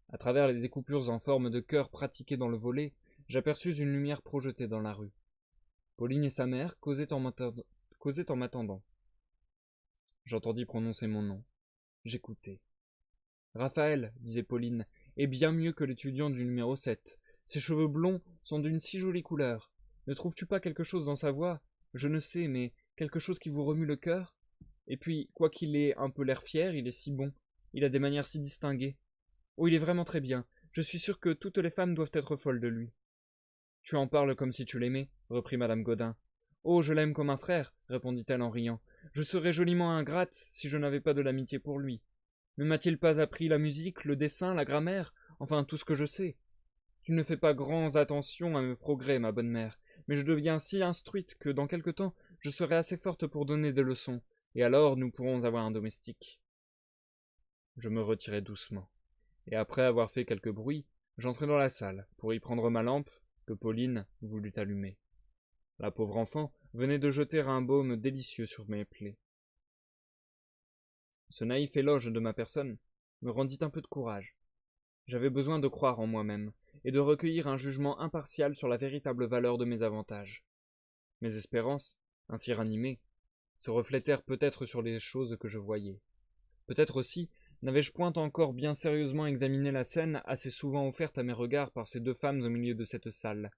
À travers les découpures en forme de cœur pratiquées dans le volet, j'aperçus une lumière projetée dans la rue. Pauline et sa mère causaient en m'attendant. J'entendis prononcer mon nom. J'écoutai. Raphaël, disait Pauline, est bien mieux que l'étudiant du numéro 7. Ses cheveux blonds sont d'une si jolie couleur. Ne trouves-tu pas quelque chose dans sa voix? Je ne sais, mais quelque chose qui vous remue le cœur? Et puis, quoiqu'il ait un peu l'air fier, il est si bon. Il a des manières si distinguées. Oh, il est vraiment très bien. Je suis sûre que toutes les femmes doivent être folles de lui. Tu en parles comme si tu l'aimais, reprit madame Gaudin. Oh, je l'aime comme un frère, répondit-elle en riant. Je serais joliment ingrate si je n'avais pas de l'amitié pour lui. Ne m'a-t-il pas appris la musique, le dessin, la grammaire, enfin tout ce que je sais? Tu ne fais pas grand attention à mes progrès, ma bonne mère, mais je deviens si instruite que dans quelque temps je serai assez forte pour donner des leçons, et alors nous pourrons avoir un domestique. Je me retirai doucement, et après avoir fait quelque bruit, j'entrai dans la salle pour y prendre ma lampe que Pauline voulut allumer. La pauvre enfant venait de jeter un baume délicieux sur mes plaies. Ce naïf éloge de ma personne me rendit un peu de courage. J'avais besoin de croire en moi-même et de recueillir un jugement impartial sur la véritable valeur de mes avantages. Mes espérances, ainsi ranimées, se reflétèrent peut-être sur les choses que je voyais. Peut-être aussi n'avais-je point encore bien sérieusement examiné la scène assez souvent offerte à mes regards par ces deux femmes au milieu de cette salle.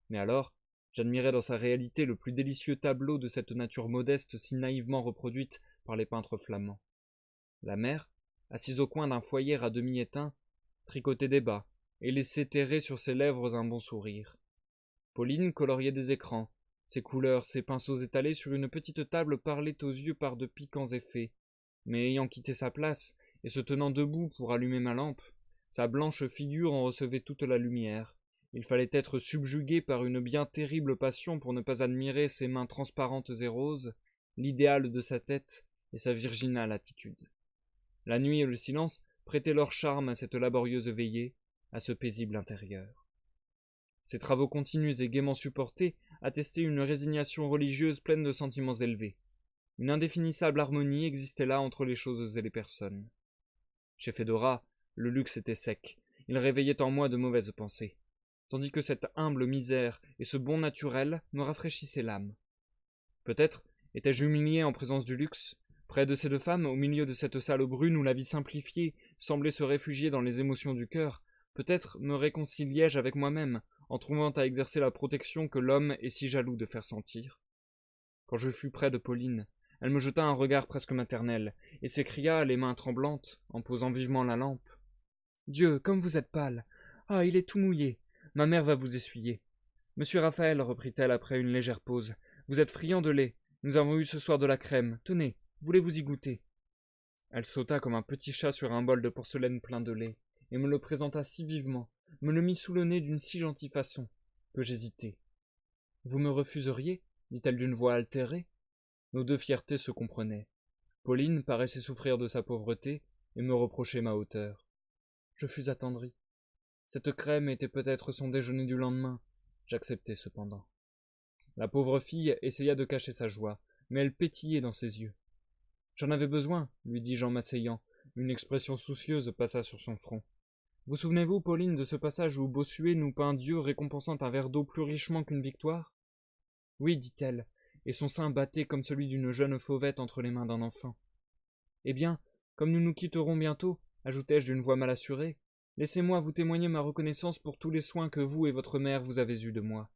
Mais alors, j'admirais dans sa réalité le plus délicieux tableau de cette nature modeste si naïvement reproduite par les peintres flamands. La mère, assise au coin d'un foyer à demi éteint, tricotait des bas et laissait terrer sur ses lèvres un bon sourire. Pauline coloriait des écrans. Ses couleurs, ses pinceaux étalés sur une petite table parlaient aux yeux par de piquants effets. Mais ayant quitté sa place et se tenant debout pour allumer ma lampe, sa blanche figure en recevait toute la lumière. Il fallait être subjugué par une bien terrible passion pour ne pas admirer ses mains transparentes et roses, l'idéal de sa tête et sa virginale attitude. La nuit et le silence prêtaient leur charme à cette laborieuse veillée, à ce paisible intérieur. Ces travaux continus et gaiement supportés attestaient une résignation religieuse pleine de sentiments élevés. Une indéfinissable harmonie existait là entre les choses et les personnes. Chez Fédora, le luxe était sec, il réveillait en moi de mauvaises pensées, tandis que cette humble misère et ce bon naturel me rafraîchissaient l'âme. Peut-être étais-je humilié en présence du luxe, près de ces deux femmes, au milieu de cette salle brune où la vie simplifiée semblait se réfugier dans les émotions du cœur. Peut-être me réconciliais-je avec moi-même, en trouvant à exercer la protection que l'homme est si jaloux de faire sentir. Quand je fus près de Pauline, elle me jeta un regard presque maternel, et s'écria, les mains tremblantes, en posant vivement la lampe. « Dieu, comme vous êtes pâle! Ah, il est tout mouillé! Ma mère va vous essuyer. » Monsieur Raphaël, reprit-elle après une légère pause, vous êtes friand de lait. Nous avons eu ce soir de la crème. Tenez, voulez-vous y goûter? Elle sauta comme un petit chat sur un bol de porcelaine plein de lait, et me le présenta si vivement, me le mit sous le nez d'une si gentille façon, que j'hésitai. Vous me refuseriez? Dit-elle d'une voix altérée. Nos deux fiertés se comprenaient. Pauline paraissait souffrir de sa pauvreté et me reprochait ma hauteur. Je fus attendri. Cette crème était peut-être son déjeuner du lendemain. J'acceptai cependant. La pauvre fille essaya de cacher sa joie, mais elle pétillait dans ses yeux. J'en avais besoin, lui dis-je en m'asseyant. Une expression soucieuse passa sur son front. Vous souvenez-vous, Pauline, de ce passage où Bossuet nous peint Dieu récompensant un verre d'eau plus richement qu'une victoire? Oui, dit-elle, et son sein battait comme celui d'une jeune fauvette entre les mains d'un enfant. Eh bien, comme nous nous quitterons bientôt, ajoutai-je d'une voix mal assurée, laissez-moi vous témoigner ma reconnaissance pour tous les soins que vous et votre mère vous avez eus de moi.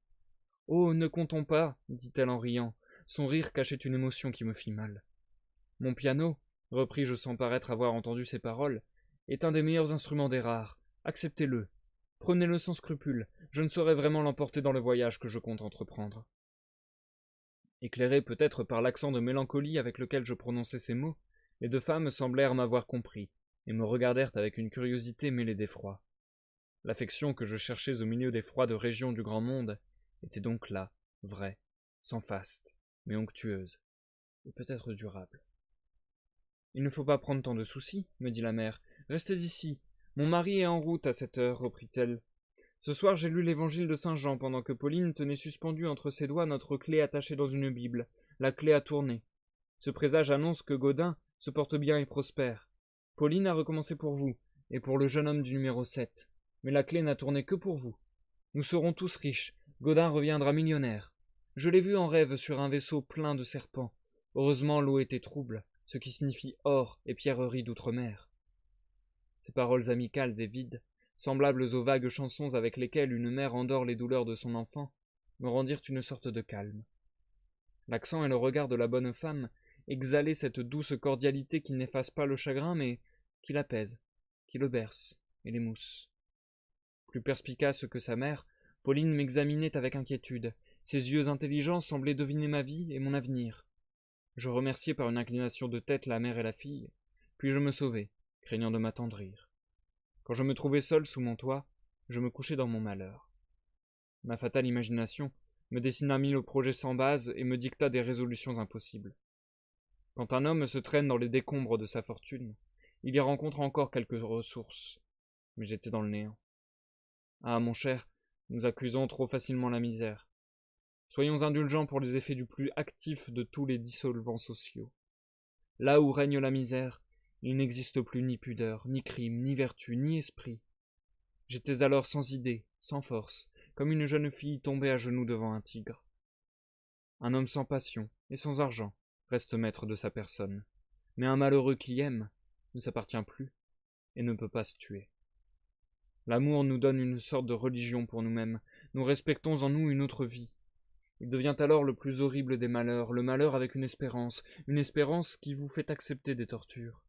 Oh, ne comptons pas, dit-elle en riant. Son rire cachait une émotion qui me fit mal. Mon piano, repris-je sans paraître avoir entendu ces paroles, est un des meilleurs instruments des rares. Acceptez-le. Prenez-le sans scrupule, je ne saurais vraiment l'emporter dans le voyage que je compte entreprendre. » Éclairé peut-être par l'accent de mélancolie avec lequel je prononçais ces mots, les deux femmes semblèrent m'avoir compris, et me regardèrent avec une curiosité mêlée d'effroi. L'affection que je cherchais au milieu des froides régions du grand monde était donc là, vraie, sans faste, mais onctueuse, et peut-être durable. « Il ne faut pas prendre tant de soucis, me dit la mère. Restez ici. Mon mari est en route à cette heure, reprit-elle. Ce soir j'ai lu l'évangile de saint Jean pendant que Pauline tenait suspendue entre ses doigts notre clé attachée dans une Bible, la clé à tourner. Ce présage annonce que Gaudin se porte bien et prospère. Pauline a recommencé pour vous, et pour le jeune homme du numéro 7. Mais la clé n'a tourné que pour vous. Nous serons tous riches. Gaudin reviendra millionnaire. Je l'ai vu en rêve sur un vaisseau plein de serpents. Heureusement l'eau était trouble, ce qui signifie or et pierreries d'outre-mer. » Ces paroles amicales et vides, semblables aux vagues chansons avec lesquelles une mère endort les douleurs de son enfant, me rendirent une sorte de calme. L'accent et le regard de la bonne femme exhalaient cette douce cordialité qui n'efface pas le chagrin, mais qui l'apaise, qui le berce et l'émousse. Plus perspicace que sa mère, Pauline m'examinait avec inquiétude. Ses yeux intelligents semblaient deviner ma vie et mon avenir. Je remerciai par une inclination de tête la mère et la fille, puis je me sauvai, craignant de m'attendrir. Quand je me trouvai seul sous mon toit, je me couchai dans mon malheur. Ma fatale imagination me dessina mille projets sans base et me dicta des résolutions impossibles. Quand un homme se traîne dans les décombres de sa fortune, il y rencontre encore quelques ressources, mais j'étais dans le néant. Ah, mon cher, nous accusons trop facilement la misère. Soyons indulgents pour les effets du plus actif de tous les dissolvants sociaux. Là où règne la misère, il n'existe plus ni pudeur, ni crime, ni vertu, ni esprit. J'étais alors sans idée, sans force, comme une jeune fille tombée à genoux devant un tigre. Un homme sans passion et sans argent reste maître de sa personne, mais un malheureux qui aime ne s'appartient plus et ne peut pas se tuer. L'amour nous donne une sorte de religion pour nous-mêmes, nous respectons en nous une autre vie. Il devient alors le plus horrible des malheurs, le malheur avec une espérance qui vous fait accepter des tortures.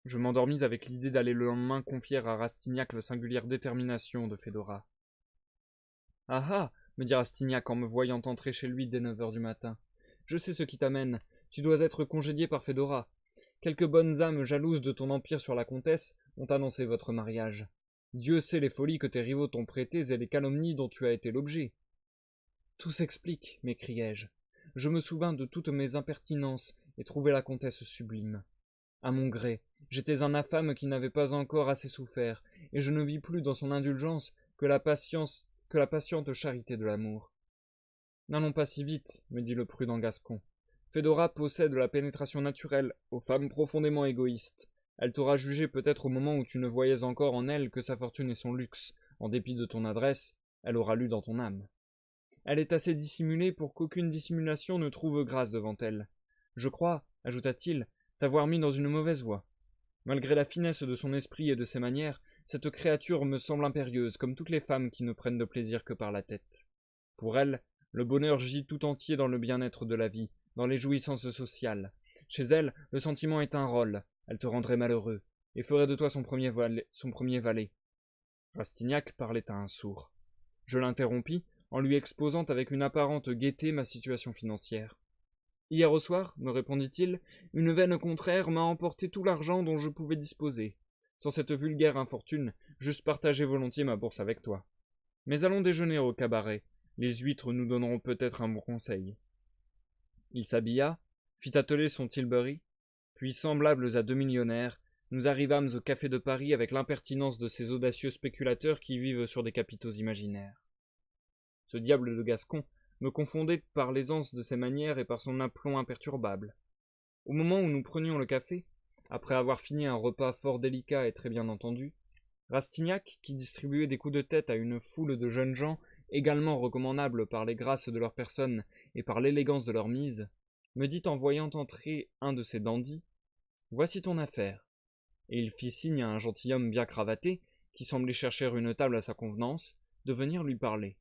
Je m'endormis avec l'idée d'aller le lendemain confier à Rastignac la singulière détermination de Fédora. « Ah ah !» me dit Rastignac en me voyant entrer chez lui dès 9 heures du matin. « Je sais ce qui t'amène. Tu dois être congédié par Fédora. Quelques bonnes âmes jalouses de ton empire sur la comtesse ont annoncé votre mariage. Dieu sait les folies que tes rivaux t'ont prêtées et les calomnies dont tu as été l'objet. »« Tout s'explique, m'écriai-je. Je me souvins de toutes mes impertinences et trouvai la comtesse sublime. À mon gré, j'étais un infâme qui n'avait pas encore assez souffert, et je ne vis plus dans son indulgence que la patiente charité de l'amour. « N'allons pas si vite, me dit le prudent Gascon. Fédora possède la pénétration naturelle aux femmes profondément égoïstes. Elle t'aura jugé peut-être au moment où tu ne voyais encore en elle que sa fortune et son luxe. En dépit de ton adresse, elle aura lu dans ton âme. Elle est assez dissimulée pour qu'aucune dissimulation ne trouve grâce devant elle. Je crois, ajouta-t-il, t'avoir mis dans une mauvaise voie. Malgré la finesse de son esprit et de ses manières, cette créature me semble impérieuse, comme toutes les femmes qui ne prennent de plaisir que par la tête. Pour elle, le bonheur gît tout entier dans le bien-être de la vie, dans les jouissances sociales. Chez elle, le sentiment est un rôle. Elle te rendrait malheureux, et ferait de toi son premier valet. Rastignac parlait à un sourd. Je l'interrompis, en lui exposant avec une apparente gaieté ma situation financière. Hier au soir, me répondit-il, une veine contraire m'a emporté tout l'argent dont je pouvais disposer. Sans cette vulgaire infortune, j'eusse partagé volontiers ma bourse avec toi. Mais allons déjeuner au cabaret. Les huîtres nous donneront peut-être un bon conseil. Il s'habilla, fit atteler son tilbury, puis, semblables à deux millionnaires, nous arrivâmes au café de Paris avec l'impertinence de ces audacieux spéculateurs qui vivent sur des capitaux imaginaires. Ce diable de Gascon me confondait par l'aisance de ses manières et par son aplomb imperturbable. Au moment où nous prenions le café, après avoir fini un repas fort délicat et très bien entendu, Rastignac, qui distribuait des coups de tête à une foule de jeunes gens également recommandables par les grâces de leur personne et par l'élégance de leur mise, me dit en voyant entrer un de ces dandys, « Voici ton affaire. » Et il fit signe à un gentilhomme bien cravaté, qui semblait chercher une table à sa convenance, de venir lui parler.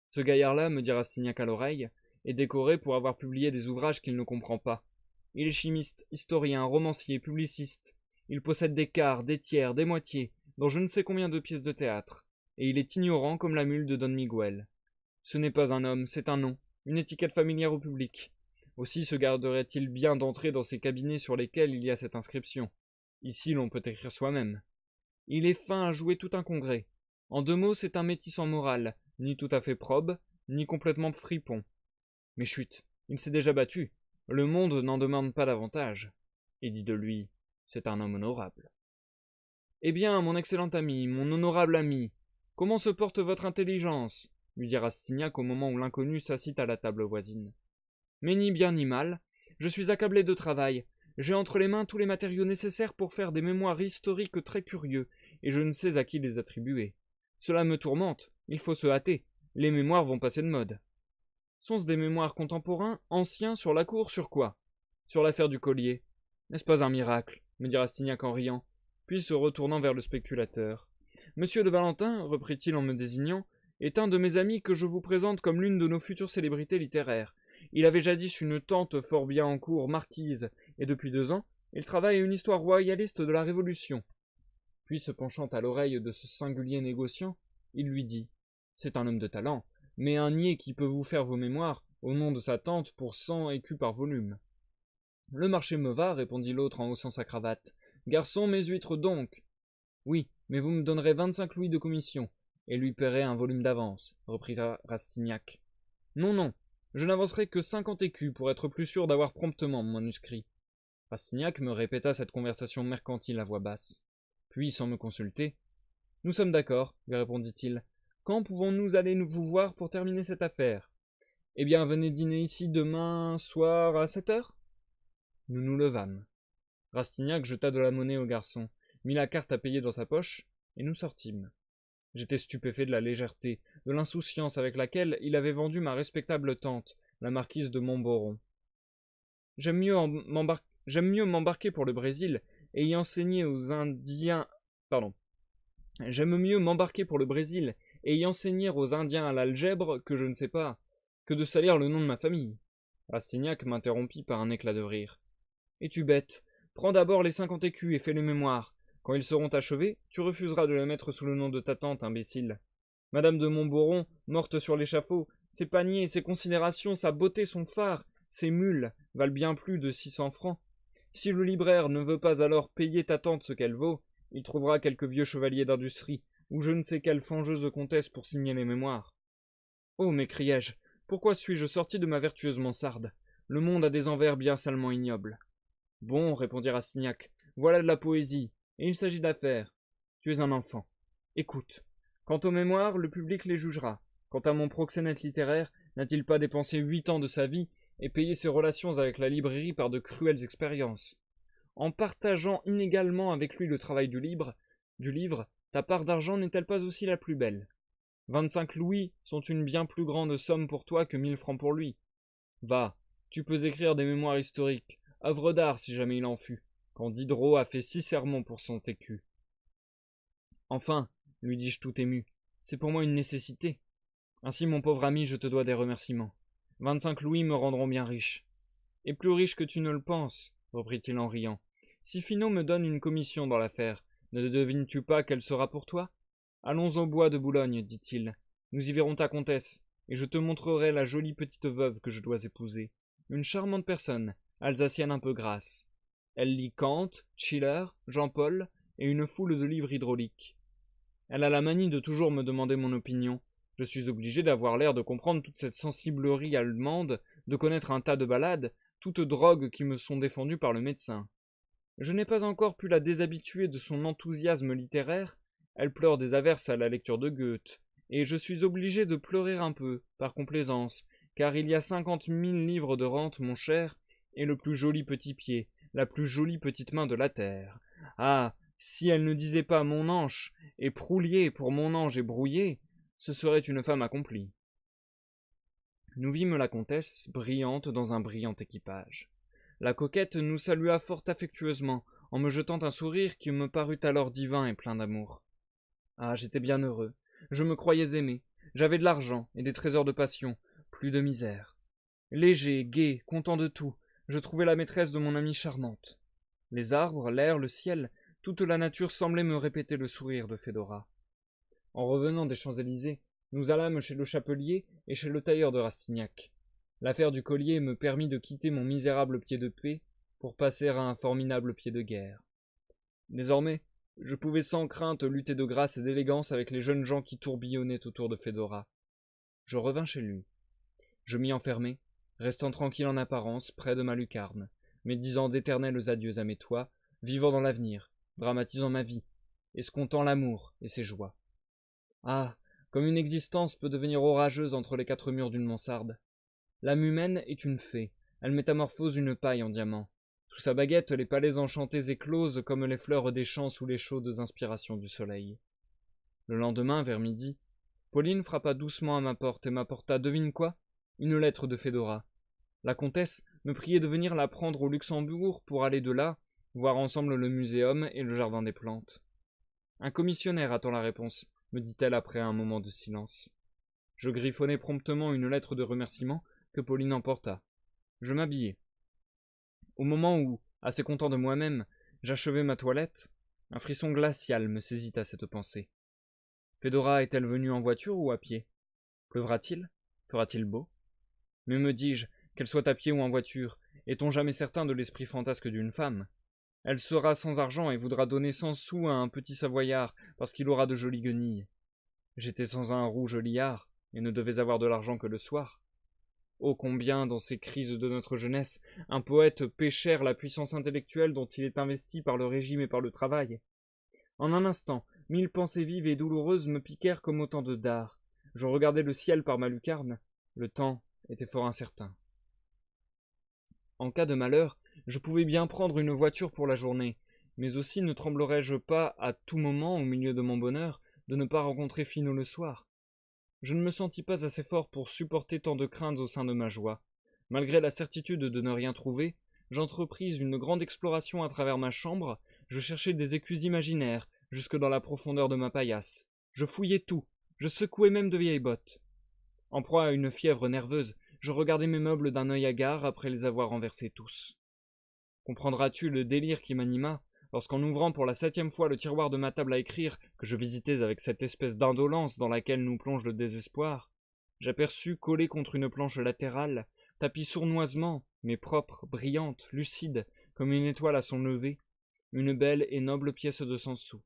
Ce gaillard-là, me dit Rastignac à l'oreille, est décoré pour avoir publié des ouvrages qu'il ne comprend pas. Il est chimiste, historien, romancier, publiciste. Il possède des quarts, des tiers, des moitiés, dans je ne sais combien de pièces de théâtre, et il est ignorant comme la mule de Don Miguel. Ce n'est pas un homme, c'est un nom, une étiquette familière au public. Aussi se garderait-il bien d'entrer dans ces cabinets sur lesquels il y a cette inscription. Ici l'on peut écrire soi-même. Il est fin à jouer tout un congrès. En 2 mots, c'est un métis en morale, ni tout à fait probe, ni complètement fripon. Mais chut, il s'est déjà battu. Le monde n'en demande pas davantage. Et dit de lui, c'est un homme honorable. Eh bien, mon excellent ami, mon honorable ami, comment se porte votre intelligence lui dit Rastignac au moment où l'inconnu s'assit à la table voisine. Mais ni bien ni mal, je suis accablé de travail. J'ai entre les mains tous les matériaux nécessaires pour faire des mémoires historiques très curieux, et je ne sais à qui les attribuer. Cela me tourmente, il faut se hâter, les mémoires vont passer de mode. Sont-ce des mémoires contemporains, anciens, sur la cour, sur quoi? Sur l'affaire du collier. N'est-ce pas un miracle me dit Rastignac en riant, puis se retournant vers le spéculateur. Monsieur de Valentin, reprit-il en me désignant, est un de mes amis que je vous présente comme l'une de nos futures célébrités littéraires. Il avait jadis une tante fort bien en cour, marquise, et depuis 2 ans, il travaille à une histoire royaliste de la Révolution. Puis, se penchant à l'oreille de ce singulier négociant, il lui dit « C'est un homme de talent, mais un niais qui peut vous faire vos mémoires, au nom de sa tante, pour 100 écus par volume. » « Le marché me va, répondit l'autre en haussant sa cravate. Garçon, mes huîtres donc. Oui, mais vous me donnerez 25 louis de commission, et lui paierez un volume d'avance, reprit Rastignac. Non, non, je n'avancerai que 50 écus pour être plus sûr d'avoir promptement mon manuscrit. Rastignac me répéta cette conversation mercantile à voix basse. Puis, sans me consulter, nous sommes d'accord, lui répondit-il. Quand pouvons-nous aller vous voir pour terminer cette affaire? Eh bien, venez dîner ici demain soir à 7 heures. Nous nous levâmes. Rastignac jeta de la monnaie au garçon, mit la carte à payer dans sa poche, et nous sortîmes. J'étais stupéfait de la légèreté, de l'insouciance avec laquelle il avait vendu ma respectable tante, la marquise de Montboron. J'aime mieux m'embarquer pour le Brésil et y enseigner aux Indiens. J'aime mieux m'embarquer pour le Brésil et y enseigner aux Indiens à l'algèbre que je ne sais pas, que de salir le nom de ma famille. Rastignac m'interrompit par un éclat de rire. Es-tu bête? Prends d'abord les 50 écus et fais les mémoires. Quand ils seront achevés, tu refuseras de les mettre sous le nom de ta tante, imbécile. Madame de Montboron, morte sur l'échafaud, ses paniers, ses considérations, sa beauté, son phare, ses mules, valent bien plus de 600 francs. Si le libraire ne veut pas alors payer ta tante ce qu'elle vaut, il trouvera quelque vieux chevalier d'industrie, ou je ne sais quelle fangeuse comtesse pour signer les mémoires. Oh, m'écriai-je, pourquoi suis-je sorti de ma vertueuse mansarde? Le monde a des envers bien salement ignobles. Bon, répondit Rastignac, voilà de la poésie, et il s'agit d'affaires. Tu es un enfant. Écoute. Quant aux mémoires, le public les jugera. Quant à mon proxénète littéraire, n'a-t-il pas dépensé 8 ans de sa vie et payé ses relations avec la librairie par de cruelles expériences? En partageant inégalement avec lui le travail du livre, ta part d'argent n'est-elle pas aussi la plus belle? 25 louis sont une bien plus grande somme pour toi que 1000 francs pour lui. Va, tu peux écrire des mémoires historiques, œuvre d'art si jamais il en fut, quand Diderot a fait 6 sermons pour son écu. Enfin, lui dis-je tout ému, c'est pour moi une nécessité. Ainsi, mon pauvre ami, je te dois des remerciements. 25 louis me rendront bien riche. Et plus riche que tu ne le penses, reprit-il en riant. Si Finot me donne une commission dans l'affaire, ne devines-tu pas qu'elle sera pour toi? Allons au bois de Boulogne, dit-il. Nous y verrons ta comtesse, et je te montrerai la jolie petite veuve que je dois épouser. Une charmante personne, alsacienne un peu grasse. Elle lit Kant, Schiller, Jean-Paul et une foule de livres hydrauliques. Elle a la manie de toujours me demander mon opinion. Je suis obligé d'avoir l'air de comprendre toute cette sensiblerie allemande, de connaître un tas de ballades, toutes drogues qui me sont défendues par le médecin. Je n'ai pas encore pu la déshabituer de son enthousiasme littéraire. Elle pleure des averses à la lecture de Goethe, et je suis obligé de pleurer un peu, par complaisance, car il y a 50 000 livres de rente, mon cher, et le plus joli petit pied, la plus jolie petite main de la terre. Ah, si elle ne disait pas mon ange et Proulier pour mon ange et Brouillé, ce serait une femme accomplie. Nous vîmes la comtesse, brillante dans un brillant équipage. La coquette nous salua fort affectueusement, en me jetant un sourire qui me parut alors divin et plein d'amour. Ah, j'étais bien heureux, je me croyais aimé, j'avais de l'argent et des trésors de passion, plus de misère. Léger, gai, content de tout, je trouvais la maîtresse de mon amie charmante. Les arbres, l'air, le ciel, toute la nature semblait me répéter le sourire de Fedora. En revenant des Champs-Élysées, nous allâmes chez le chapelier et chez le tailleur de Rastignac. L'affaire du collier me permit de quitter mon misérable pied de paix pour passer à un formidable pied de guerre. Désormais, je pouvais sans crainte lutter de grâce et d'élégance avec les jeunes gens qui tourbillonnaient autour de Fedora. Je revins chez lui. Je m'y enfermai, restant tranquille en apparence, près de ma lucarne, médisant d'éternels adieux à mes toits, vivant dans l'avenir, dramatisant ma vie, escomptant l'amour et ses joies. Ah, comme une existence peut devenir orageuse entre les quatre murs d'une mansarde. L'âme humaine est une fée, elle métamorphose une paille en diamant. Sous sa baguette, les palais enchantés éclosent comme les fleurs des champs sous les chaudes inspirations du soleil. Le lendemain, vers midi, Pauline frappa doucement à ma porte et m'apporta, devine quoi, une lettre de Fedora. La comtesse me priait de venir la prendre au Luxembourg pour aller de là, voir ensemble le muséum et le jardin des plantes. Un commissionnaire attend la réponse, me dit-elle après un moment de silence. Je griffonnai promptement une lettre de remerciement que Pauline emporta. Je m'habillai. Au moment où, assez content de moi-même, j'achevais ma toilette, un frisson glacial me saisit à cette pensée. Fedora est-elle venue en voiture ou à pied? Pleuvra-t-il? Fera-t-il beau? Mais me dis-je, qu'elle soit à pied ou en voiture, est-on jamais certain de l'esprit fantasque d'une femme? Elle sera sans argent et voudra donner 100 sous à un petit savoyard parce qu'il aura de jolies guenilles. J'étais sans un rouge liard et ne devais avoir de l'argent que le soir. Oh combien, dans ces crises de notre jeunesse, un poète péchère la puissance intellectuelle dont il est investi par le régime et par le travail. En un instant, 1000 pensées vives et douloureuses me piquèrent comme autant de dards. Je regardais le ciel par ma lucarne. Le temps était fort incertain. En cas de malheur, je pouvais bien prendre une voiture pour la journée, mais aussi ne tremblerais-je pas à tout moment, au milieu de mon bonheur, de ne pas rencontrer Finot le soir? Je ne me sentis pas assez fort pour supporter tant de craintes au sein de ma joie. Malgré la certitude de ne rien trouver, j'entrepris une grande exploration à travers ma chambre, je cherchais des écus imaginaires, jusque dans la profondeur de ma paillasse. Je fouillais tout, je secouais même de vieilles bottes. En proie à une fièvre nerveuse, je regardais mes meubles d'un œil hagard après les avoir renversés tous. Comprendras-tu le délire qui m'anima, lorsqu'en ouvrant pour la 7e fois le tiroir de ma table à écrire, que je visitais avec cette espèce d'indolence dans laquelle nous plonge le désespoir, j'aperçus collé contre une planche latérale, tapis sournoisement, mais propre, brillante, lucide, comme une étoile à son lever, une belle et noble pièce de 100 sous.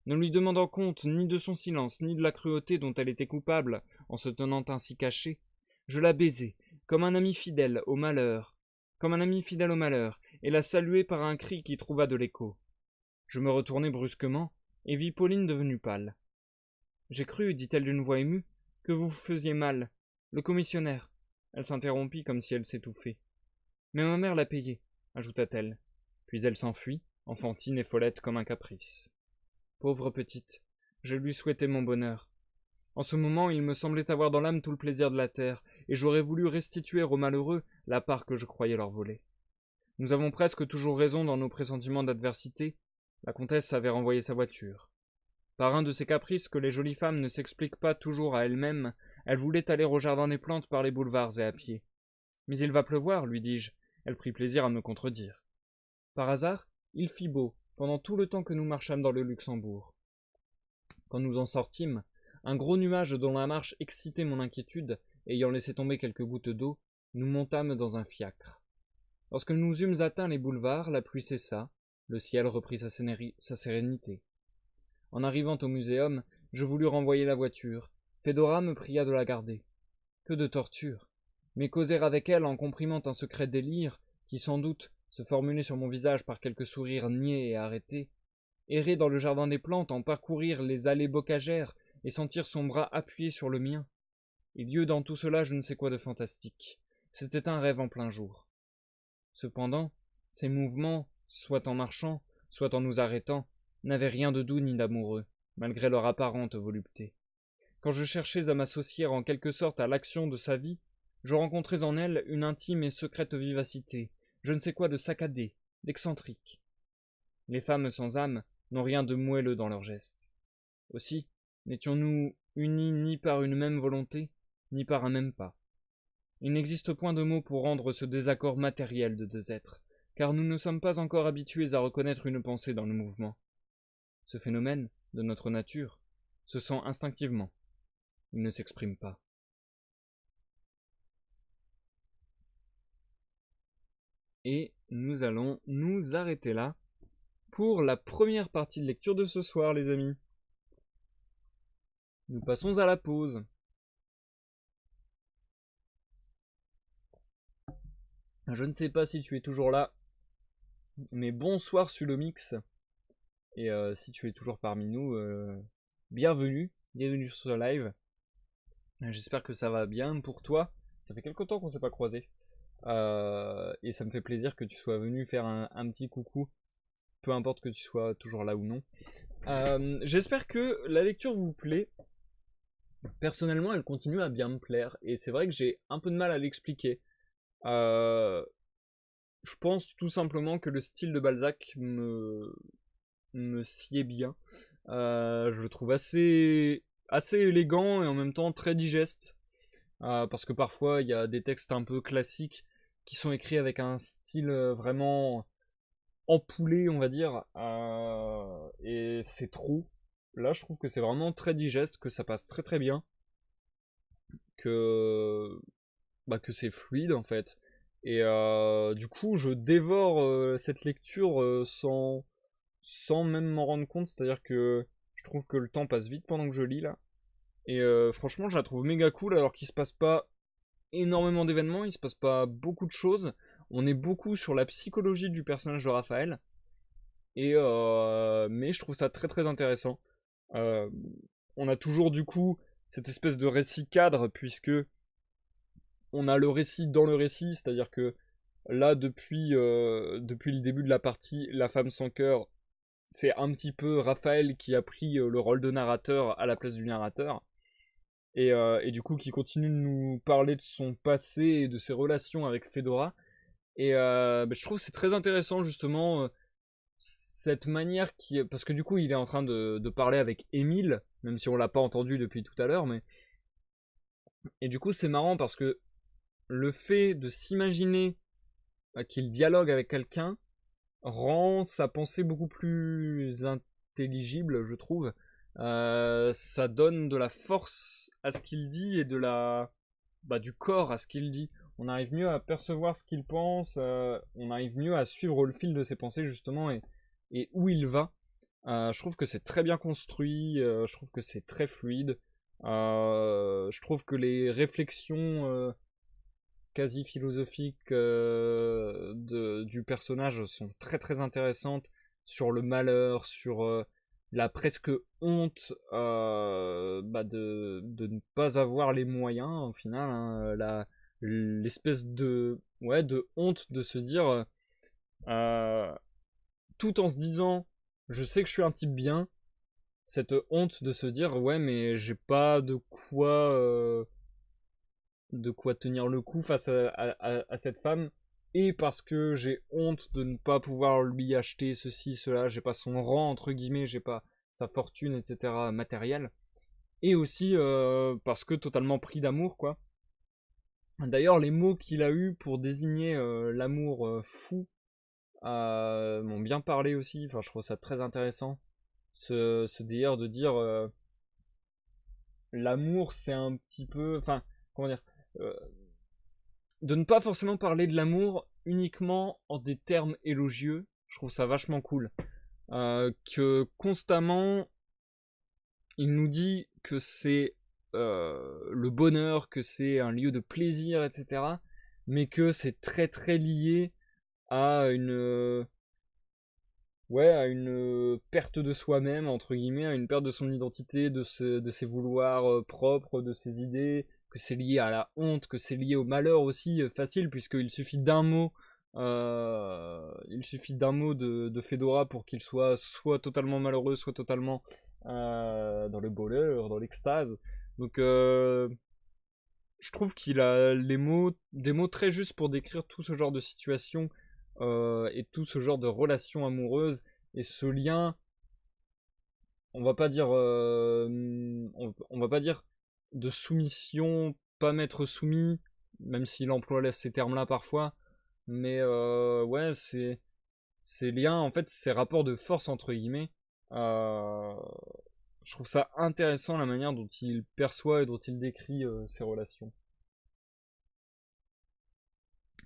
Ne lui demandant compte ni de son silence, ni de la cruauté dont elle était coupable en se tenant ainsi cachée, je la baisai, comme un ami fidèle au malheur, et la saluai par un cri qui trouva de l'écho. Je me retournai brusquement, et vis Pauline devenue pâle. J'ai cru, dit-elle d'une voix émue, que vous vous faisiez mal. Le commissionnaire. Elle s'interrompit comme si elle s'étouffait. Mais ma mère l'a payé, ajouta-t-elle. Puis elle s'enfuit, enfantine et follette comme un caprice. Pauvre petite, je lui souhaitais mon bonheur. En ce moment, il me semblait avoir dans l'âme tout le plaisir de la terre, et j'aurais voulu restituer aux malheureux la part que je croyais leur voler. Nous avons presque toujours raison dans nos pressentiments d'adversité. La comtesse avait renvoyé sa voiture. Par un de ces caprices que les jolies femmes ne s'expliquent pas toujours à elles-mêmes, elle voulait aller au jardin des plantes par les boulevards et à pied. Mais il va pleuvoir, lui dis-je. Elle prit plaisir à me contredire. Par hasard, il fit beau, pendant tout le temps que nous marchâmes dans le Luxembourg. Quand nous en sortîmes, un gros nuage dont la marche excitait mon inquiétude, ayant laissé tomber quelques gouttes d'eau, nous montâmes dans un fiacre. Lorsque nous eûmes atteint les boulevards, la pluie cessa, le ciel reprit sa sérénité. En arrivant au muséum, je voulus renvoyer la voiture. Fedora me pria de la garder. Que de torture! Mais causer avec elle en comprimant un secret délire, qui sans doute se formulait sur mon visage par quelques sourires niais et arrêtés, errer dans le jardin des plantes, en parcourir les allées bocagères et sentir son bras appuyé sur le mien. Il y eut dans tout cela je ne sais quoi de fantastique. C'était un rêve en plein jour. Cependant, ces mouvements, soit en marchant, soit en nous arrêtant, n'avaient rien de doux ni d'amoureux, malgré leur apparente volupté. Quand je cherchais à m'associer en quelque sorte à l'action de sa vie, je rencontrais en elle une intime et secrète vivacité, je ne sais quoi de saccadé, d'excentrique. Les femmes sans âme n'ont rien de moelleux dans leurs gestes. Aussi, n'étions-nous unis ni par une même volonté, ni par un même pas. Il n'existe point de mots pour rendre ce désaccord matériel de deux êtres, car nous ne sommes pas encore habitués à reconnaître une pensée dans le mouvement. Ce phénomène, de notre nature, se sent instinctivement. Il ne s'exprime pas. Et nous allons nous arrêter là pour la première partie de lecture de ce soir, les amis. Nous passons à la pause. Je ne sais pas si tu es toujours là, mais bonsoir Sulomix. Et si tu es toujours parmi nous, bienvenue sur ce live. J'espère que ça va bien pour toi. Ça fait quelque temps qu'on ne s'est pas croisés. Et ça me fait plaisir que tu sois venu faire un petit coucou, peu importe que tu sois toujours là ou non. J'espère que la lecture vous plaît. Personnellement, elle continue à bien me plaire, et c'est vrai que j'ai un peu de mal à l'expliquer. Je pense tout simplement que le style de Balzac me sied bien. Je le trouve assez élégant et en même temps très digeste. Parce que parfois il y a des textes un peu classiques qui sont écrits avec un style vraiment empoulé, on va dire. Et c'est trop. Là, je trouve que c'est vraiment très digeste, que ça passe très très bien. Que c'est fluide en fait. Et du coup, je dévore cette lecture sans même m'en rendre compte. C'est-à-dire que je trouve que le temps passe vite pendant que je lis là. Et franchement, je la trouve méga cool alors qu'il se passe pas énormément d'événements, il se passe pas beaucoup de choses. On est beaucoup sur la psychologie du personnage de Raphaël. Et mais je trouve ça très très intéressant. Euh, on a toujours du coup cette espèce de récit cadre, puisque on a le récit dans le récit, c'est-à-dire que là, depuis le début de la partie, La femme sans cœur, c'est un petit peu Raphaël qui a pris le rôle de narrateur à la place du narrateur. Et du coup, qui continue de nous parler de son passé et de ses relations avec Fedora. Et je trouve que c'est très intéressant, justement, cette manière qui. Parce que du coup, il est en train de parler avec Émile, même si on l'a pas entendu depuis tout à l'heure. Et du coup, c'est marrant parce que le fait de s'imaginer qu'il dialogue avec quelqu'un rend sa pensée beaucoup plus intelligible, je trouve. Ça donne de la force à ce qu'il dit et du corps à ce qu'il dit. On arrive mieux à percevoir ce qu'il pense, on arrive mieux à suivre le fil de ses pensées justement et où il va. Je trouve que c'est très bien construit, je trouve que c'est très fluide. Je trouve que les réflexions quasi philosophiques du personnage sont très très intéressantes sur le malheur, sur la presque honte de ne pas avoir les moyens au final, hein, l'espèce de honte de se dire euh, tout en se disant je sais que je suis un type bien, cette honte de se dire ouais mais j'ai pas de quoi tenir le coup face à cette femme, et parce que j'ai honte de ne pas pouvoir lui acheter ceci, cela, j'ai pas son rang entre guillemets, j'ai pas sa fortune, etc. matérielle, et aussi parce que totalement pris d'amour, quoi. D'ailleurs, les mots qu'il a eu pour désigner l'amour fou m'ont bien parlé aussi, enfin je trouve ça très intéressant, ce délire de dire l'amour c'est un petit peu, enfin comment dire, euh, de ne pas forcément parler de l'amour uniquement en des termes élogieux, je trouve ça vachement cool. Que constamment, il nous dit que c'est le bonheur, que c'est un lieu de plaisir, etc. Mais que c'est très très lié à à une perte de soi-même, entre guillemets, à une perte de son identité, de ses vouloirs propres, de ses idées, que c'est lié à la honte, que c'est lié au malheur aussi, facile, puisqu'il suffit d'un mot, de Fedora pour qu'il soit totalement malheureux, soit totalement dans le bonheur, dans l'extase. Donc je trouve qu'il a des mots très justes pour décrire tout ce genre de situation et tout ce genre de relations amoureuses et ce lien. On va pas dire, on va pas dire de soumission, pas m'être soumis, même s'il emploie ces termes-là parfois, Mais ouais, ces liens, en fait, ces rapports de force entre guillemets, euh, je trouve ça intéressant la manière dont il perçoit et dont il décrit ces relations.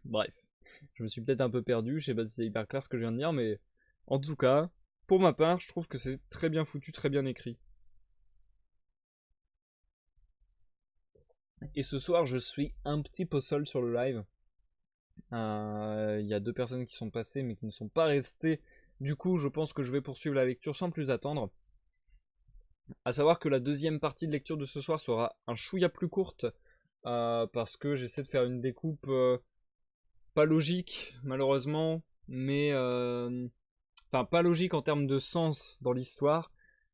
Bref, je me suis peut-être un peu perdu, je sais pas si c'est hyper clair ce que je viens de dire, mais en tout cas, pour ma part, je trouve que c'est très bien foutu, très bien écrit. Et ce soir, je suis un petit peu seul sur le live. Il y a 2 personnes qui sont passées mais qui ne sont pas restées. Du coup, je pense que je vais poursuivre la lecture sans plus attendre. À savoir que la deuxième partie de lecture de ce soir sera un chouïa plus courte parce que j'essaie de faire une découpe pas logique malheureusement, mais enfin pas logique en termes de sens dans l'histoire,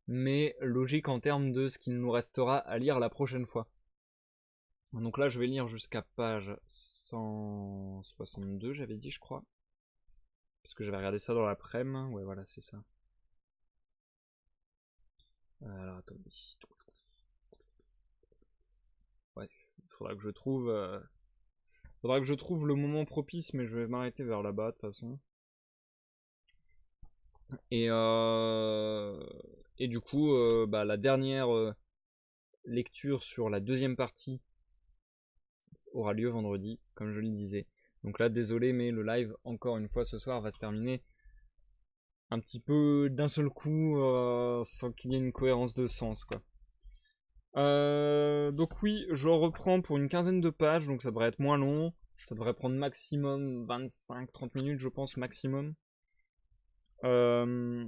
mais logique en termes de ce qu'il nous restera à lire la prochaine fois. Donc là, je vais lire jusqu'à page 162, j'avais dit, je crois. Parce que j'avais regardé ça dans l'après-midi. Ouais, voilà, c'est ça. Alors, attendez. Ouais, il faudra que je trouve le moment propice, mais je vais m'arrêter vers là-bas, de toute façon. Et, et du coup, bah, la dernière lecture sur la deuxième partie aura lieu vendredi, comme je le disais. Donc là, désolé, mais le live, encore une fois, ce soir, va se terminer un petit peu d'un seul coup, sans qu'il y ait une cohérence de sens, quoi. Donc oui, je reprends pour une quinzaine de pages, donc ça devrait être moins long. Ça devrait prendre maximum 25-30 minutes, je pense, maximum. Euh,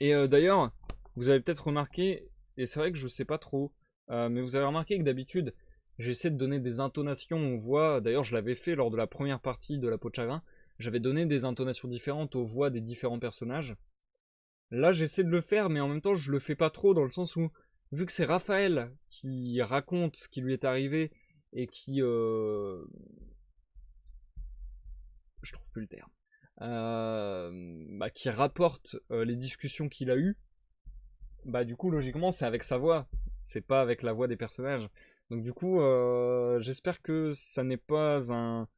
Et d'ailleurs, vous avez peut-être remarqué, et c'est vrai que je sais pas trop, mais vous avez remarqué que d'habitude, j'essaie de donner des intonations aux voix. D'ailleurs, je l'avais fait lors de la première partie de La Peau de Chagrin. J'avais donné des intonations différentes aux voix des différents personnages. Là, j'essaie de le faire, mais en même temps, je le fais pas trop dans le sens où, vu que c'est Raphaël qui raconte ce qui lui est arrivé et qui, je trouve plus le terme, bah, qui rapporte les discussions qu'il a eues, bah du coup logiquement c'est avec sa voix, c'est pas avec la voix des personnages. Donc du coup j'espère que ça n'est pas un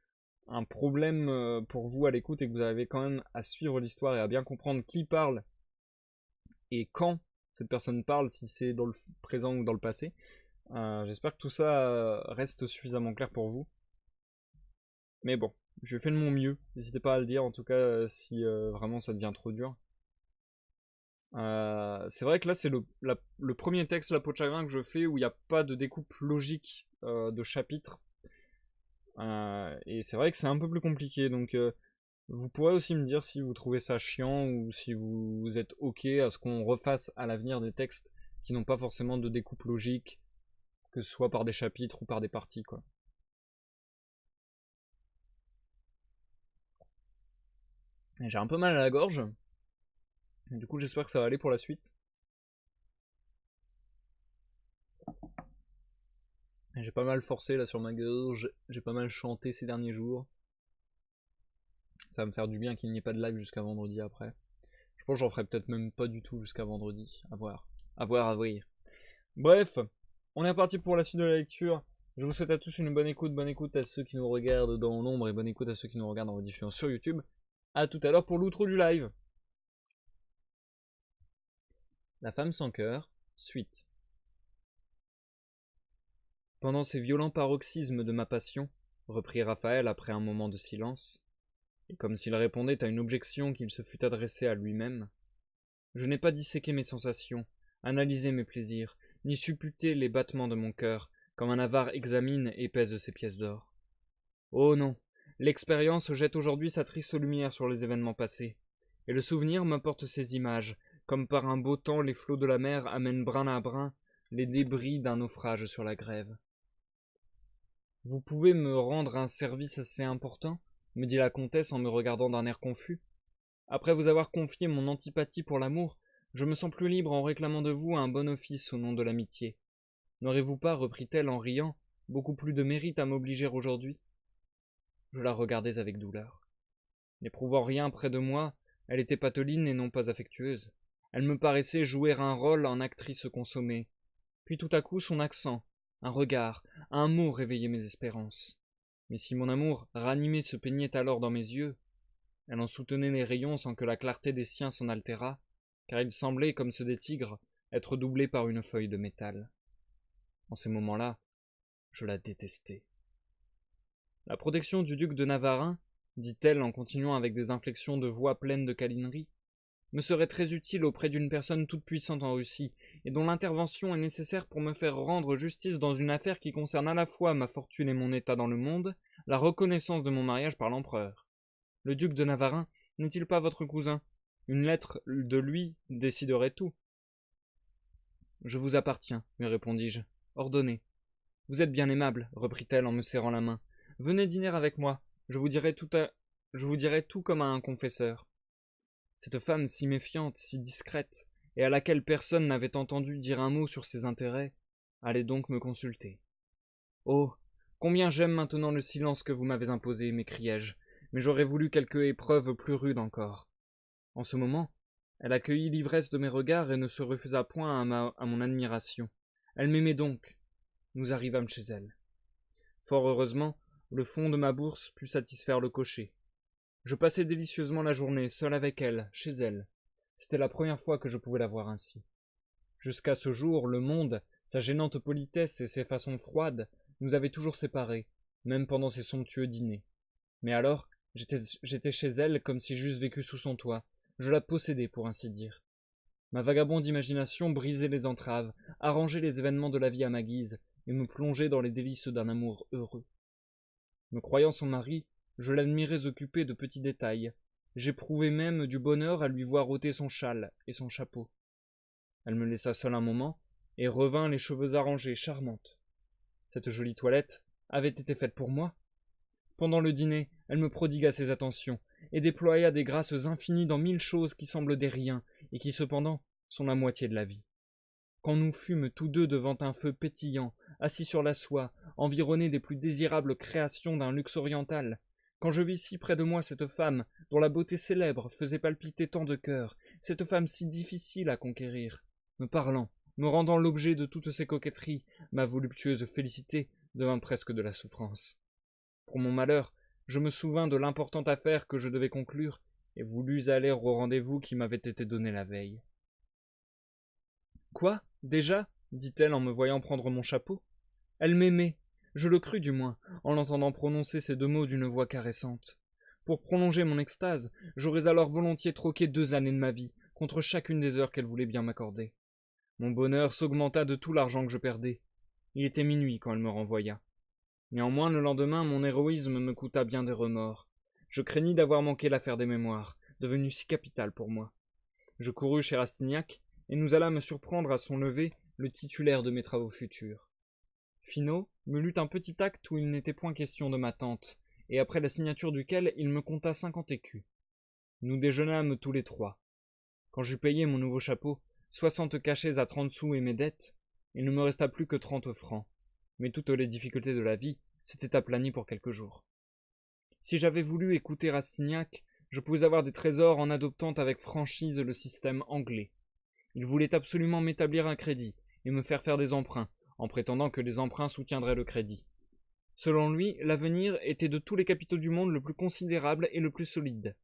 problème pour vous à l'écoute et que vous avez quand même à suivre l'histoire et à bien comprendre qui parle et quand cette personne parle, si c'est dans le présent ou dans le passé. J'espère que tout ça reste suffisamment clair pour vous. Mais bon, je fais de mon mieux. N'hésitez pas à le dire en tout cas si vraiment ça devient trop dur. C'est vrai que là, c'est le premier texte, La Peau de Chagrin, que je fais où il n'y a pas de découpe logique de chapitres. Et c'est vrai que c'est un peu plus compliqué. Donc, vous pourrez aussi me dire si vous trouvez ça chiant ou si vous êtes ok à ce qu'on refasse à l'avenir des textes qui n'ont pas forcément de découpe logique, que ce soit par des chapitres ou par des parties, quoi. J'ai un peu mal à la gorge. Du coup, j'espère que ça va aller pour la suite. J'ai pas mal forcé là sur ma gorge. J'ai pas mal chanté ces derniers jours. Ça va me faire du bien qu'il n'y ait pas de live jusqu'à vendredi après. Je pense que j'en ferai peut-être même pas du tout jusqu'à vendredi. À voir. À voir, à voir. Bref, on est reparti pour la suite de la lecture. Je vous souhaite à tous une bonne écoute à ceux qui nous regardent dans l'ombre et bonne écoute à ceux qui nous regardent en rediffusion sur YouTube. A tout à l'heure pour l'outro du live. La femme sans cœur, suite. Pendant ces violents paroxysmes de ma passion, reprit Raphaël après un moment de silence, et comme s'il répondait à une objection qu'il se fût adressée à lui-même, je n'ai pas disséqué mes sensations, analysé mes plaisirs, ni supputé les battements de mon cœur, comme un avare examine et pèse ses pièces d'or. Oh non, l'expérience jette aujourd'hui sa triste lumière sur les événements passés, et le souvenir m'apporte ces images, comme par un beau temps les flots de la mer amènent brin à brin les débris d'un naufrage sur la grève. Vous pouvez me rendre un service assez important, me dit la comtesse en me regardant d'un air confus. Après vous avoir confié mon antipathie pour l'amour, je me sens plus libre en réclamant de vous un bon office au nom de l'amitié. N'aurez-vous pas, reprit-elle en riant, beaucoup plus de mérite à m'obliger aujourd'hui? Je la regardais avec douleur. N'éprouvant rien près de moi, elle était pateline et non pas affectueuse. Elle me paraissait jouer un rôle en actrice consommée. Puis tout à coup son accent, un regard, un mot réveillaient mes espérances. Mais si mon amour ranimé se peignait alors dans mes yeux, elle en soutenait les rayons sans que la clarté des siens s'en altérât, car ils semblaient, comme ceux des tigres, être doublés par une feuille de métal. En ces moments-là, je la détestais. La protection du duc de Navarin, dit-elle en continuant avec des inflexions de voix pleines de câlinerie, me serait très utile auprès d'une personne toute puissante en Russie, et dont l'intervention est nécessaire pour me faire rendre justice dans une affaire qui concerne à la fois ma fortune et mon état dans le monde, la reconnaissance de mon mariage par l'empereur. Le duc de Navarin n'est-il pas votre cousin? Une lettre de lui déciderait tout. Je vous appartiens, lui répondis-je. Ordonnez. Vous êtes bien aimable, reprit-elle en me serrant la main. Venez dîner avec moi, je vous dirai tout comme à un confesseur. Cette femme si méfiante, si discrète, et à laquelle personne n'avait entendu dire un mot sur ses intérêts, allait donc me consulter. Oh, combien j'aime maintenant le silence que vous m'avez imposé, m'écriai-je, mais j'aurais voulu quelque épreuve plus rude encore. En ce moment, elle accueillit l'ivresse de mes regards et ne se refusa point à mon admiration. Elle m'aimait donc. Nous arrivâmes chez elle. Fort heureusement, le fond de ma bourse put satisfaire le cocher. Je passai délicieusement la journée, seul avec elle, chez elle. C'était la première fois que je pouvais la voir ainsi. Jusqu'à ce jour, le monde, sa gênante politesse et ses façons froides, nous avaient toujours séparés, même pendant ces somptueux dîners. Mais alors, j'étais chez elle comme si j'eusse vécu sous son toit. Je la possédais, pour ainsi dire. Ma vagabonde imagination brisait les entraves, arrangeait les événements de la vie à ma guise, et me plongeait dans les délices d'un amour heureux. Me croyant son mari, je l'admirais occupé de petits détails. J'éprouvais même du bonheur à lui voir ôter son châle et son chapeau. Elle me laissa seule un moment, et revint les cheveux arrangés, charmante. Cette jolie toilette avait été faite pour moi. Pendant le dîner, elle me prodigua ses attentions, et déploya des grâces infinies dans 1000 choses qui semblent des riens, et qui cependant sont la moitié de la vie. Quand nous fûmes tous deux devant un feu pétillant, assis sur la soie, environnés des plus désirables créations d'un luxe oriental, quand je vis si près de moi cette femme dont la beauté célèbre faisait palpiter tant de cœurs, cette femme si difficile à conquérir, me parlant, me rendant l'objet de toutes ses coquetteries, ma voluptueuse félicité devint presque de la souffrance. Pour mon malheur, je me souvins de l'importante affaire que je devais conclure, et voulus aller au rendez-vous qui m'avait été donné la veille. Quoi, déjà dit-elle en me voyant prendre mon chapeau. Elle m'aimait, je le crus du moins, en l'entendant prononcer ces deux mots d'une voix caressante. Pour prolonger mon extase, j'aurais alors volontiers troqué 2 années de ma vie contre chacune des heures qu'elle voulait bien m'accorder. Mon bonheur s'augmenta de tout l'argent que je perdais. Il était minuit quand elle me renvoya. Néanmoins, le lendemain, mon héroïsme me coûta bien des remords. Je craignis d'avoir manqué l'affaire des mémoires, devenue si capitale pour moi. Je courus chez Rastignac, et nous allâmes surprendre à son lever le titulaire de mes travaux futurs. Finot me lut un petit acte où il n'était point question de ma tante, et après la signature duquel il me compta 50 écus. Nous déjeunâmes tous les 3. Quand j'eus payé mon nouveau chapeau, 60 cachets à 30 sous et mes dettes, il ne me resta plus que 30 francs, mais toutes les difficultés de la vie s'étaient aplanies pour quelques jours. Si j'avais voulu écouter Rastignac, je pouvais avoir des trésors en adoptant avec franchise le système anglais. Il voulait absolument m'établir un crédit et me faire des emprunts, en prétendant que les emprunts soutiendraient le crédit. Selon lui, l'avenir était de tous les capitaux du monde le plus considérable et le plus solide.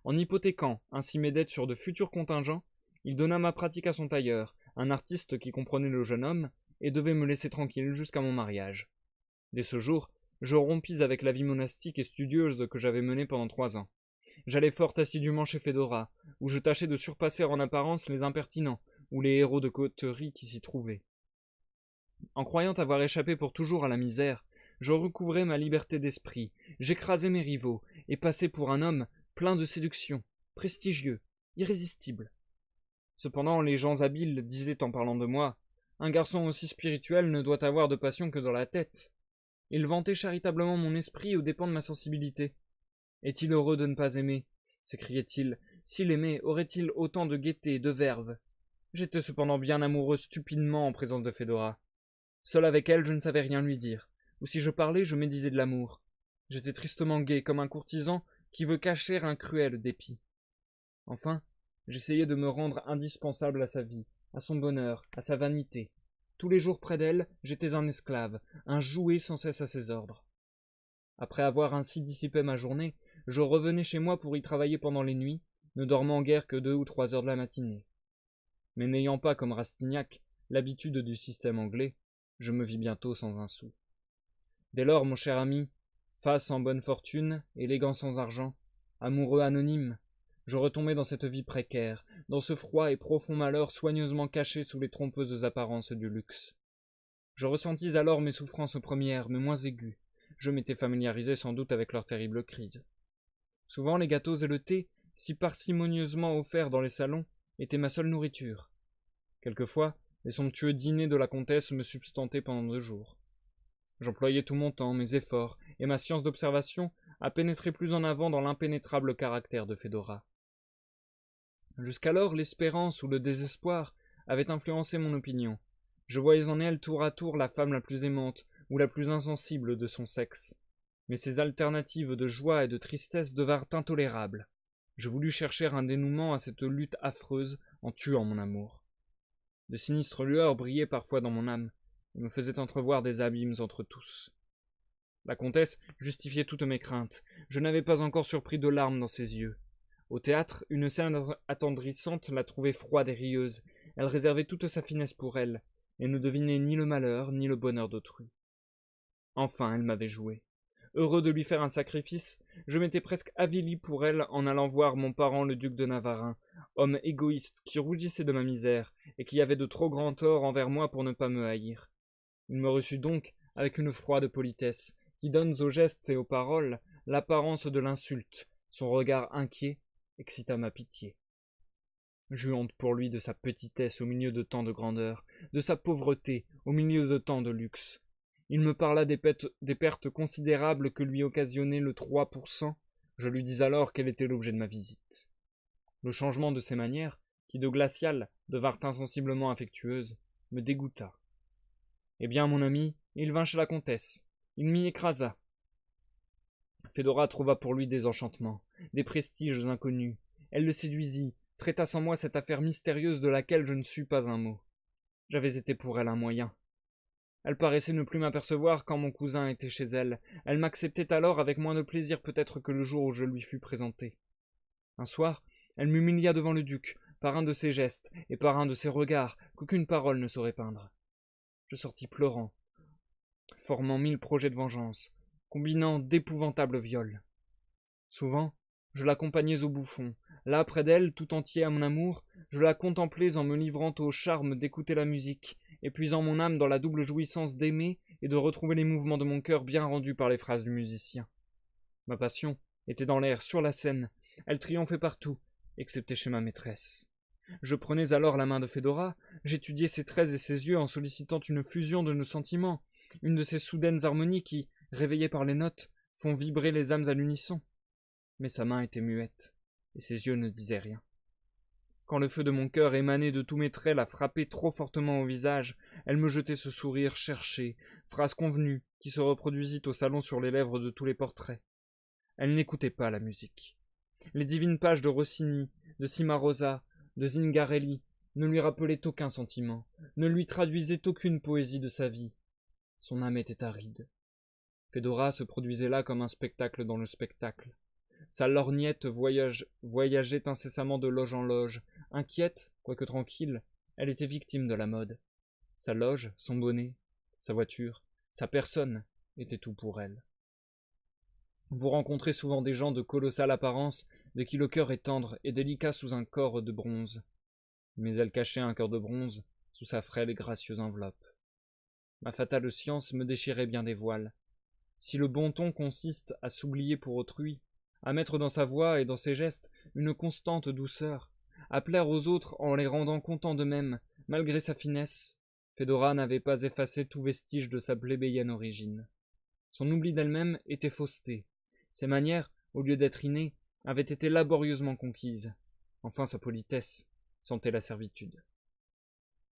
En hypothéquant ainsi mes dettes sur de futurs contingents, il donna ma pratique à son tailleur, un artiste qui comprenait le jeune homme, et devait me laisser tranquille jusqu'à mon mariage. Dès ce jour, je rompis avec la vie monastique et studieuse que j'avais menée pendant 3 ans. J'allais fort assidûment chez Fédora, où je tâchais de surpasser en apparence les impertinents ou les héros de coterie qui s'y trouvaient. En croyant avoir échappé pour toujours à la misère, je recouvrais ma liberté d'esprit, j'écrasais mes rivaux, et passais pour un homme plein de séduction, prestigieux, irrésistible. Cependant, les gens habiles disaient en parlant de moi, « Un garçon aussi spirituel ne doit avoir de passion que dans la tête. » Ils vantaient charitablement mon esprit aux dépens de ma sensibilité. « Est-il heureux de ne pas aimer ?» s'écriait-il. « S'il aimait, aurait-il autant de gaieté, de verve ?» J'étais cependant bien amoureux stupidement en présence de Fédora. Seul avec elle, je ne savais rien lui dire, ou si je parlais, je médisais de l'amour. J'étais tristement gai, comme un courtisan qui veut cacher un cruel dépit. Enfin, j'essayais de me rendre indispensable à sa vie, à son bonheur, à sa vanité. Tous les jours près d'elle, j'étais un esclave, un jouet sans cesse à ses ordres. Après avoir ainsi dissipé ma journée, je revenais chez moi pour y travailler pendant les nuits, ne dormant guère que 2 ou 3 heures de la matinée. Mais n'ayant pas, comme Rastignac, l'habitude du système anglais, je me vis bientôt sans un sou. Dès lors, mon cher ami, face en bonne fortune, élégant sans argent, amoureux anonyme, je retombais dans cette vie précaire, dans ce froid et profond malheur soigneusement caché sous les trompeuses apparences du luxe. Je ressentis alors mes souffrances premières, mais moins aiguës. Je m'étais familiarisé sans doute avec leur terrible crise. Souvent les gâteaux et le thé, si parcimonieusement offerts dans les salons, étaient ma seule nourriture. Quelquefois, les somptueux dîners de la comtesse me substantaient pendant 2 jours. J'employais tout mon temps, mes efforts et ma science d'observation à pénétrer plus en avant dans l'impénétrable caractère de Fédora. Jusqu'alors, l'espérance ou le désespoir avaient influencé mon opinion. Je voyais en elle tour à tour la femme la plus aimante ou la plus insensible de son sexe. Mais ces alternatives de joie et de tristesse devinrent intolérables. Je voulus chercher un dénouement à cette lutte affreuse en tuant mon amour. De sinistres lueurs brillaient parfois dans mon âme et me faisaient entrevoir des abîmes entre tous. La comtesse justifiait toutes mes craintes. Je n'avais pas encore surpris de larmes dans ses yeux. Au théâtre, une scène attendrissante la trouvait froide et rieuse. Elle réservait toute sa finesse pour elle, et ne devinait ni le malheur ni le bonheur d'autrui. Enfin, elle m'avait joué. Heureux de lui faire un sacrifice, je m'étais presque avili pour elle en allant voir mon parent le duc de Navarin, homme égoïste qui rougissait de ma misère et qui avait de trop grands torts envers moi pour ne pas me haïr. Il me reçut donc avec une froide politesse qui donne aux gestes et aux paroles l'apparence de l'insulte. Son regard inquiet excita ma pitié. J'eus honte pour lui de sa petitesse au milieu de tant de grandeur, de sa pauvreté au milieu de tant de luxe. Il me parla des pertes considérables que lui occasionnait le 3%. Je lui dis alors quel était l'objet de ma visite. Le changement de ses manières, qui de glaciales devinrent insensiblement affectueuses, me dégoûta. Eh bien, mon ami, il vint chez la comtesse. Il m'y écrasa. Fédora trouva pour lui des enchantements, des prestiges inconnus. Elle le séduisit, traita sans moi cette affaire mystérieuse de laquelle je ne sus pas un mot. J'avais été pour elle un moyen. Elle paraissait ne plus m'apercevoir quand mon cousin était chez elle. Elle m'acceptait alors avec moins de plaisir peut-être que le jour où je lui fus présenté. Un soir, elle m'humilia devant le duc, par un de ses gestes et par un de ses regards qu'aucune parole ne saurait peindre. Je sortis pleurant, formant 1000 projets de vengeance, combinant d'épouvantables viols. Souvent, je l'accompagnais au bouffon. Là, près d'elle, tout entier à mon amour, je la contemplais en me livrant au charme d'écouter la musique, épuisant mon âme dans la double jouissance d'aimer et de retrouver les mouvements de mon cœur bien rendus par les phrases du musicien. Ma passion était dans l'air, sur la scène. Elle triomphait partout, excepté chez ma maîtresse. Je prenais alors la main de Fédora, j'étudiais ses traits et ses yeux en sollicitant une fusion de nos sentiments, une de ces soudaines harmonies qui, réveillées par les notes, font vibrer les âmes à l'unisson. Mais sa main était muette, et ses yeux ne disaient rien. Quand le feu de mon cœur émané de tous mes traits la frappait trop fortement au visage, elle me jetait ce sourire cherché, phrase convenue, qui se reproduisit au salon sur les lèvres de tous les portraits. Elle n'écoutait pas la musique. Les divines pages de Rossini, de Cimarosa, de Zingarelli ne lui rappelaient aucun sentiment, ne lui traduisaient aucune poésie de sa vie. Son âme était aride. Fédora se produisait là comme un spectacle dans le spectacle. Sa lorgnette voyageait incessamment de loge en loge. Inquiète, quoique tranquille, elle était victime de la mode. Sa loge, son bonnet, sa voiture, sa personne étaient tout pour elle. Vous rencontrez souvent des gens de colossale apparence, de qui le cœur est tendre et délicat sous un corps de bronze. Mais elle cachait un cœur de bronze sous sa frêle et gracieuse enveloppe. Ma fatale science me déchirait bien des voiles. Si le bon ton consiste à s'oublier pour autrui, à mettre dans sa voix et dans ses gestes une constante douceur, à plaire aux autres en les rendant contents d'eux-mêmes, malgré sa finesse, Fédora n'avait pas effacé tout vestige de sa plébéienne origine. Son oubli d'elle-même était fausseté. Ses manières, au lieu d'être innées, avaient été laborieusement conquises. Enfin sa politesse sentait la servitude.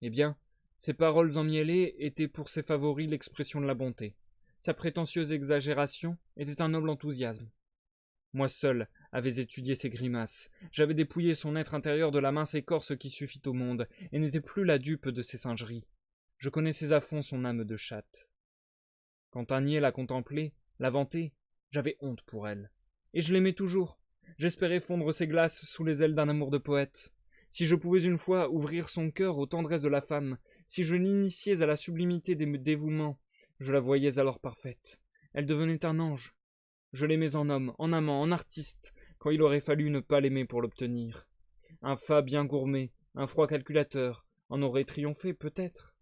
Eh bien, ses paroles emmiellées étaient pour ses favoris l'expression de la bonté. Sa prétentieuse exagération était un noble enthousiasme. Moi seul avais étudié ses grimaces, j'avais dépouillé son être intérieur de la mince écorce qui suffit au monde, et n'étais plus la dupe de ses singeries. Je connaissais à fond son âme de chatte. Quand un niais la contemplait, la vantait, J'avais honte pour elle. Et je l'aimais toujours. J'espérais fondre ses glaces sous les ailes d'un amour de poète. Si je pouvais une fois ouvrir son cœur aux tendresses de la femme, si je l'initiais à la sublimité des dévouements, je la voyais alors parfaite. Elle devenait un ange. Je l'aimais en homme, en amant, en artiste, quand il aurait fallu ne pas l'aimer pour l'obtenir. Un fat bien gourmé, un froid calculateur, en aurait triomphé peut-être.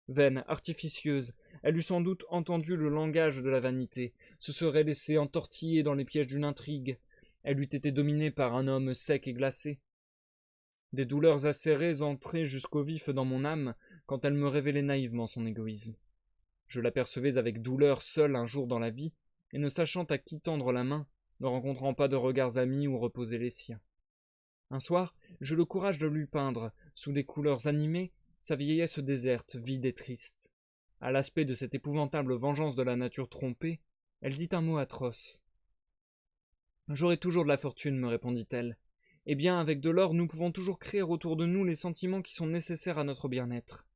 Vaine, artificieuse, elle eût sans doute entendu le langage de la vanité, se serait laissée entortiller dans les pièges d'une intrigue, elle eût été dominée par un homme sec et glacé. Des douleurs acérées entraient jusqu'au vif dans mon âme quand elle me révélait naïvement son égoïsme. Je l'apercevais avec douleur seule un jour dans la vie, et ne sachant à qui tendre la main, ne rencontrant pas de regards amis où reposer les siens. Un soir, j'eus le courage de lui peindre, sous des couleurs animées, sa vieillesse déserte, vide et triste. À l'aspect de cette épouvantable vengeance de la nature trompée, elle dit un mot atroce. « J'aurai toujours de la fortune, me répondit-elle. Eh bien, avec de l'or, nous pouvons toujours créer autour de nous les sentiments qui sont nécessaires à notre bien-être. »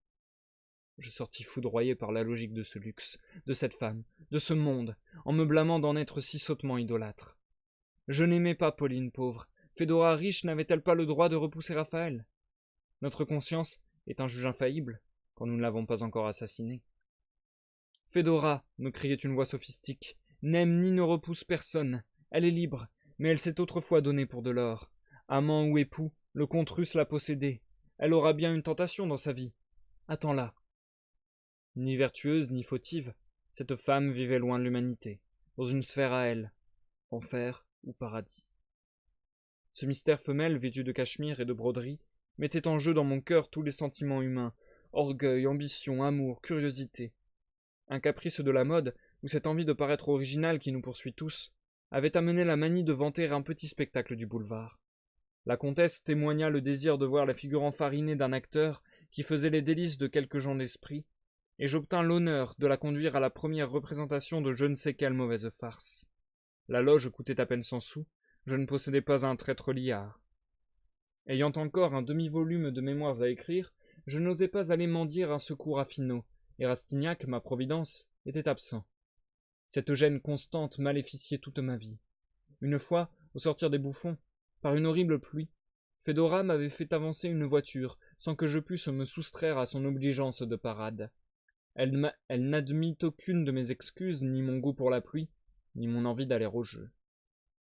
Je sortis foudroyé par la logique de ce luxe, de cette femme, de ce monde, en me blâmant d'en être si sottement idolâtre. Je n'aimais pas Pauline pauvre. Fédora riche n'avait-elle pas le droit de repousser Raphaël? Notre conscience est un juge infaillible, quand nous ne l'avons pas encore assassiné. Fédora, me criait une voix sophistique, n'aime ni ne repousse personne. Elle est libre, mais elle s'est autrefois donnée pour de l'or. Amant ou époux, le comte russe l'a possédée. Elle aura bien une tentation dans sa vie. Attends-la. Ni vertueuse, ni fautive, cette femme vivait loin de l'humanité, dans une sphère à elle, enfer ou paradis. Ce mystère femelle, vêtu de cachemire et de broderie, mettait en jeu dans mon cœur tous les sentiments humains, orgueil, ambition, amour, curiosité. Un caprice de la mode, ou cette envie de paraître original qui nous poursuit tous, avait amené la manie de vanter un petit spectacle du boulevard. La comtesse témoigna le désir de voir la figure enfarinée d'un acteur qui faisait les délices de quelques gens d'esprit, et j'obtins l'honneur de la conduire à la première représentation de je ne sais quelle mauvaise farce. La loge coûtait à peine 100 sous, je ne possédais pas un traître liard. Ayant encore un demi-volume de mémoires à écrire, je n'osais pas aller mendier un secours à Finot, et Rastignac, ma providence, était absent. Cette gêne constante maléficiait toute ma vie. Une fois, au sortir des bouffons, par une horrible pluie, Fédora m'avait fait avancer une voiture, sans que je pusse me soustraire à son obligeance de parade. Elle n'admit aucune de mes excuses, ni mon goût pour la pluie, ni mon envie d'aller au jeu.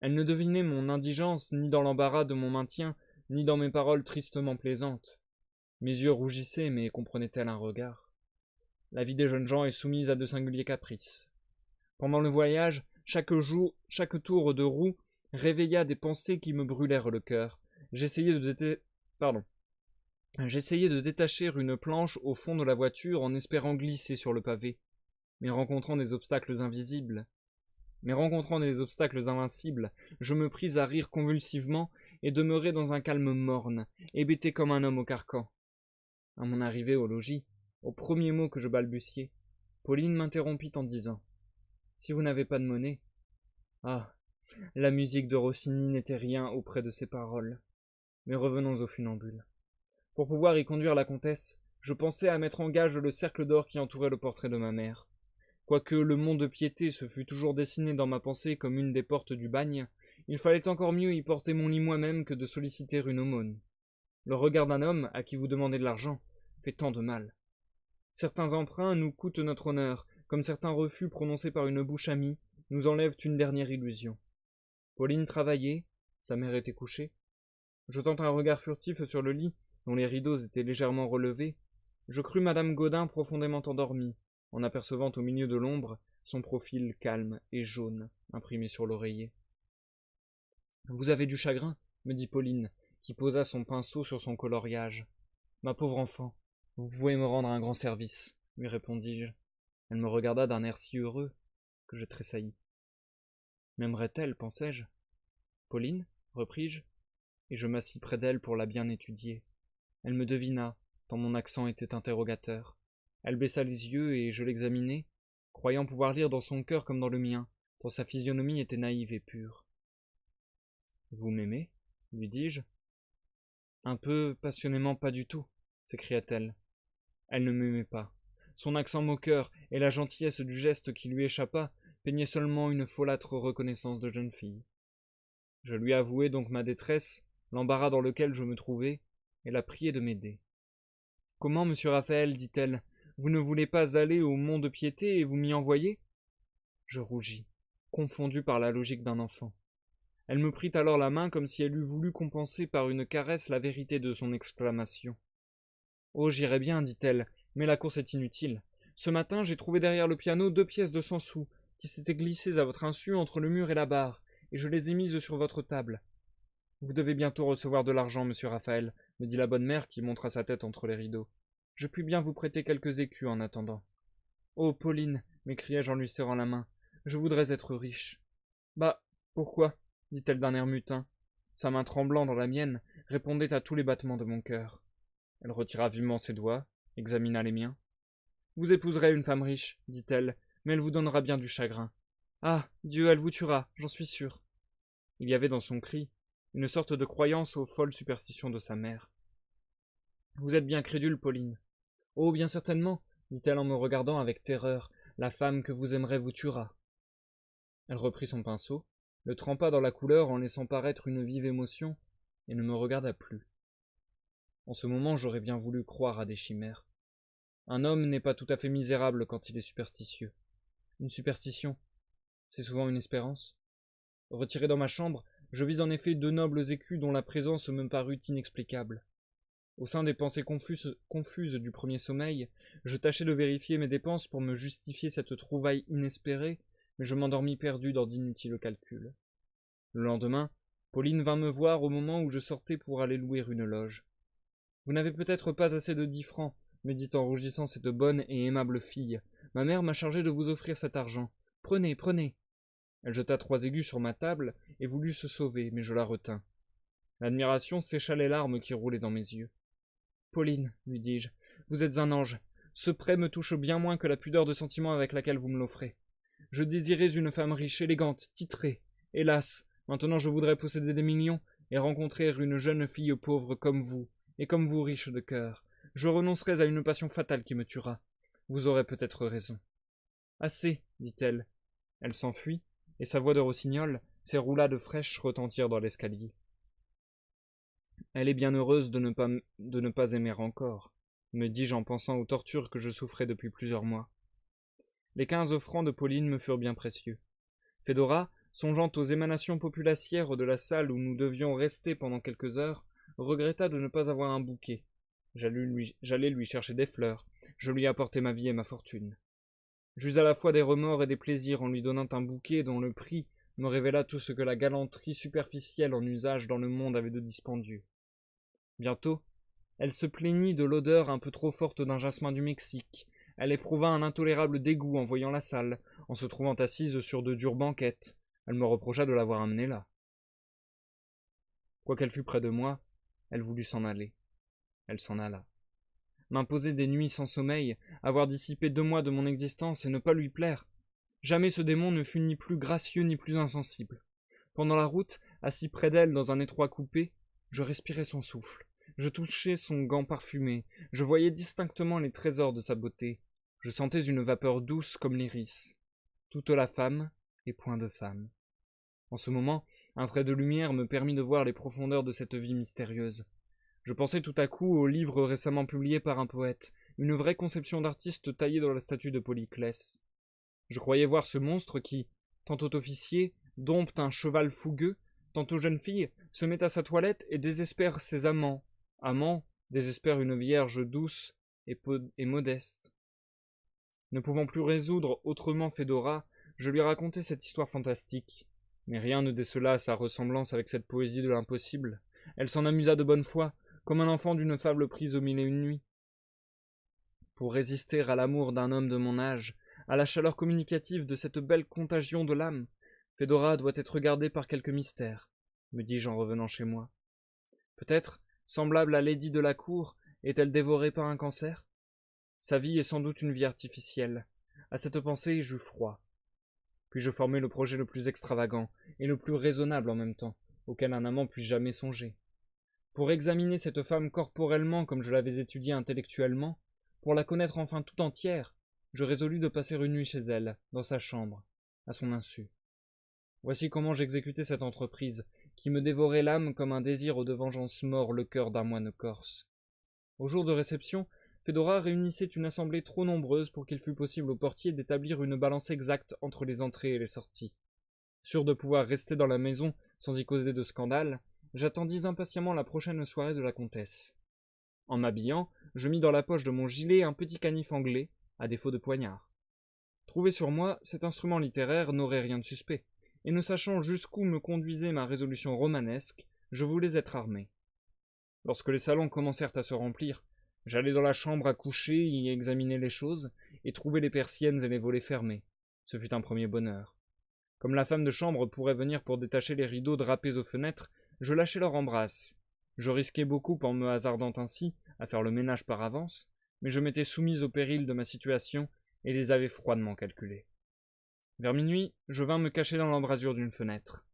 Elle ne devinait mon indigence ni dans l'embarras de mon maintien, ni dans mes paroles tristement plaisantes. Mes yeux rougissaient, mais comprenaient-elles un regard? La vie des jeunes gens est soumise à de singuliers caprices. Pendant le voyage, chaque tour de roue réveilla des pensées qui me brûlèrent le cœur. J'essayais de détacher une planche au fond de la voiture en espérant glisser sur le pavé, mais rencontrant des obstacles invincibles, je me pris à rire convulsivement et demeurai dans un calme morne, hébété comme un homme au carcan. À mon arrivée au logis, au premier mot que je balbutiai, Pauline m'interrompit en disant « Si vous n'avez pas de monnaie… » Ah, la musique de Rossini n'était rien auprès de ces paroles. Mais revenons au funambule. Pour pouvoir y conduire la comtesse, je pensais à mettre en gage le cercle d'or qui entourait le portrait de ma mère. Quoique le mont de piété se fût toujours dessiné dans ma pensée comme une des portes du bagne, il fallait encore mieux y porter mon lit moi-même que de solliciter une aumône. Le regard d'un homme à qui vous demandez de l'argent fait tant de mal. Certains emprunts nous coûtent notre honneur, comme certains refus prononcés par une bouche amie nous enlèvent une dernière illusion. Pauline travaillait, sa mère était couchée. Jetant un regard furtif sur le lit, dont les rideaux étaient légèrement relevés, je crus madame Gaudin profondément endormie, en apercevant au milieu de l'ombre son profil calme et jaune imprimé sur l'oreiller. « Vous avez du chagrin, me dit Pauline, qui posa son pinceau sur son coloriage. Ma pauvre enfant, vous pouvez me rendre un grand service, lui répondis-je. Elle me regarda d'un air si heureux que je tressaillis. M'aimerait-elle, pensai-je? Pauline, repris-je, et je m'assis près d'elle pour la bien étudier. Elle me devina, tant mon accent était interrogateur. Elle baissa les yeux et je l'examinai, croyant pouvoir lire dans son cœur comme dans le mien, tant sa physionomie était naïve et pure. « Vous m'aimez » lui dis-je. « Un peu passionnément pas du tout » s'écria-t-elle. Elle ne m'aimait pas. Son accent moqueur et la gentillesse du geste qui lui échappa peignait seulement une folâtre reconnaissance de jeune fille. Je lui avouai donc ma détresse, l'embarras dans lequel je me trouvais, et la priai de m'aider. « Comment, monsieur Raphaël, dit-elle, vous ne voulez pas aller au mont-de-piété et vous m'y envoyer ?» Je rougis, confondu par la logique d'un enfant. Elle me prit alors la main comme si elle eût voulu compenser par une caresse la vérité de son exclamation. « Oh, j'irai bien, dit-elle, mais la course est inutile. Ce matin, j'ai trouvé derrière le piano 2 pièces de 100 sous, qui s'étaient glissées à votre insu entre le mur et la barre, et je les ai mises sur votre table. Vous devez bientôt recevoir de l'argent, monsieur Raphaël, me dit la bonne mère qui montra sa tête entre les rideaux. Je puis bien vous prêter quelques écus en attendant. Oh, Pauline, m'écriai-je en lui serrant la main, je voudrais être riche. Bah, pourquoi dit-elle d'un air mutin. Sa main tremblant dans la mienne répondait à tous les battements de mon cœur. Elle retira vivement ses doigts, examina les miens. Vous épouserez une femme riche, dit-elle, mais elle vous donnera bien du chagrin. Ah, Dieu, elle vous tuera, j'en suis sûre. Il y avait dans son cri une sorte de croyance aux folles superstitions de sa mère. Vous êtes bien crédule, Pauline. Oh, bien certainement, dit-elle en me regardant avec terreur, la femme que vous aimerez vous tuera. Elle reprit son pinceau, le trempa dans la couleur en laissant paraître une vive émotion, et ne me regarda plus. En ce moment, j'aurais bien voulu croire à des chimères. Un homme n'est pas tout à fait misérable quand il est superstitieux. Une superstition, c'est souvent une espérance. Retiré dans ma chambre, je vis en effet 2 nobles écus dont la présence me parut inexplicable. Au sein des pensées confuses du premier sommeil, je tâchai de vérifier mes dépenses pour me justifier cette trouvaille inespérée, mais je m'endormis perdu dans d'inutiles calculs. Le lendemain, Pauline vint me voir au moment où je sortais pour aller louer une loge. « Vous n'avez peut-être pas assez de 10 francs, me dit en rougissant cette bonne et aimable fille. Ma mère m'a chargé de vous offrir cet argent. Prenez, prenez. Elle jeta 3 écus sur ma table et voulut se sauver, mais je la retins. L'admiration sécha les larmes qui roulaient dans mes yeux. Pauline, lui dis-je, vous êtes un ange. Ce prêt me touche bien moins que la pudeur de sentiment avec laquelle vous me l'offrez. Je désirais une femme riche, élégante, titrée. Hélas, maintenant je voudrais posséder des millions et rencontrer une jeune fille pauvre comme vous, et comme vous riche de cœur. Je renoncerais à une passion fatale qui me tuera. Vous aurez peut-être raison. Assez, dit-elle. Elle s'enfuit, et sa voix de rossignol, ses roulades fraîches retentirent dans l'escalier. Elle est bien heureuse de ne pas aimer encore, me dis-je en pensant aux tortures que je souffrais depuis plusieurs mois. Les 15 francs de Pauline me furent bien précieux. Fédora, songeant aux émanations populacières de la salle où nous devions rester pendant quelques heures, regretta de ne pas avoir un bouquet. J'allais lui chercher des fleurs, je lui apportai ma vie et ma fortune. J'eus à la fois des remords et des plaisirs en lui donnant un bouquet dont le prix me révéla tout ce que la galanterie superficielle en usage dans le monde avait de dispendieux. Bientôt, elle se plaignit de l'odeur un peu trop forte d'un jasmin du Mexique. Elle éprouva un intolérable dégoût en voyant la salle, en se trouvant assise sur de dures banquettes. Elle me reprocha de l'avoir amenée là. Quoiqu'elle fût près de moi, elle voulut s'en aller. Elle s'en alla. M'imposer des nuits sans sommeil, avoir dissipé 2 mois de mon existence et ne pas lui plaire. Jamais ce démon ne fut ni plus gracieux ni plus insensible. Pendant la route, assis près d'elle dans un étroit coupé, je respirais son souffle. Je touchais son gant parfumé, je voyais distinctement les trésors de sa beauté. Je sentais une vapeur douce comme l'iris. Toute la femme et point de femme. En ce moment, un trait de lumière me permit de voir les profondeurs de cette vie mystérieuse. Je pensais tout à coup au livre récemment publié par un poète, une vraie conception d'artiste taillée dans la statue de Polyclès. Je croyais voir ce monstre qui, tantôt officier, dompte un cheval fougueux, tantôt jeune fille, se met à sa toilette et désespère ses amants. Amants désespère une vierge douce et modeste. Ne pouvant plus résoudre autrement Fédora, je lui racontai cette histoire fantastique. Mais rien ne décela sa ressemblance avec cette poésie de l'impossible. Elle s'en amusa de bonne foi, comme un enfant d'une fable prise aux 1001 nuits. Pour résister à l'amour d'un homme de mon âge, à la chaleur communicative de cette belle contagion de l'âme, Fédora doit être gardée par quelque mystère, me dis-je en revenant chez moi. Peut-être, semblable à Lady de la cour, est-elle dévorée par un cancer? Sa vie est sans doute une vie artificielle. À cette pensée, j'eus froid. Puis je formai le projet le plus extravagant et le plus raisonnable en même temps, auquel un amant puisse jamais songer. Pour examiner cette femme corporellement comme je l'avais étudiée intellectuellement, pour la connaître enfin tout entière, je résolus de passer une nuit chez elle, dans sa chambre. à son insu. Voici comment j'exécutais cette entreprise, qui me dévorait l'âme comme un désir de vengeance mord le cœur d'un moine corse. Au jour de réception, Fedora réunissait une assemblée trop nombreuse pour qu'il fût possible au portier d'établir une balance exacte entre les entrées et les sorties. Sûr de pouvoir rester dans la maison sans y causer de scandale, j'attendis impatiemment la prochaine soirée de la comtesse. En m'habillant, je mis dans la poche de mon gilet un petit canif anglais, à défaut de poignard. Trouvé sur moi, cet instrument littéraire n'aurait rien de suspect, et ne sachant jusqu'où me conduisait ma résolution romanesque, je voulais être armé. Lorsque les salons commencèrent à se remplir, j'allai dans la chambre à coucher y examiner les choses, et trouver les persiennes et les volets fermés. Ce fut un premier bonheur. Comme la femme de chambre pourrait venir pour détacher les rideaux drapés aux fenêtres, je lâchai leur embrasse. Je risquais beaucoup en me hasardant ainsi à faire le ménage par avance, mais je m'étais soumis au péril de ma situation et les avais froidement calculés. Vers minuit, je vins me cacher dans l'embrasure d'une fenêtre.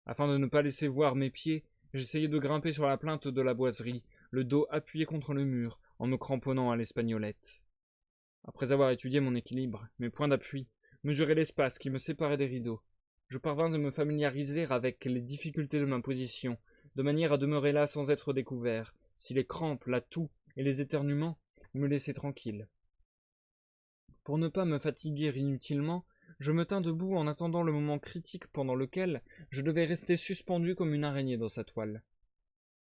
Afin de ne pas laisser voir mes pieds, j'essayai de grimper sur la plinthe de la boiserie, le dos appuyé contre le mur, en me cramponnant à l'espagnolette. Après avoir étudié mon équilibre, mes points d'appui, mesuré l'espace qui me séparait des rideaux, je parvins à me familiariser avec les difficultés de ma position, de manière à demeurer là sans être découvert, si les crampes, la toux et les éternuements me laissaient tranquille. Pour ne pas me fatiguer inutilement, je me tins debout en attendant le moment critique pendant lequel je devais rester suspendu comme une araignée dans sa toile.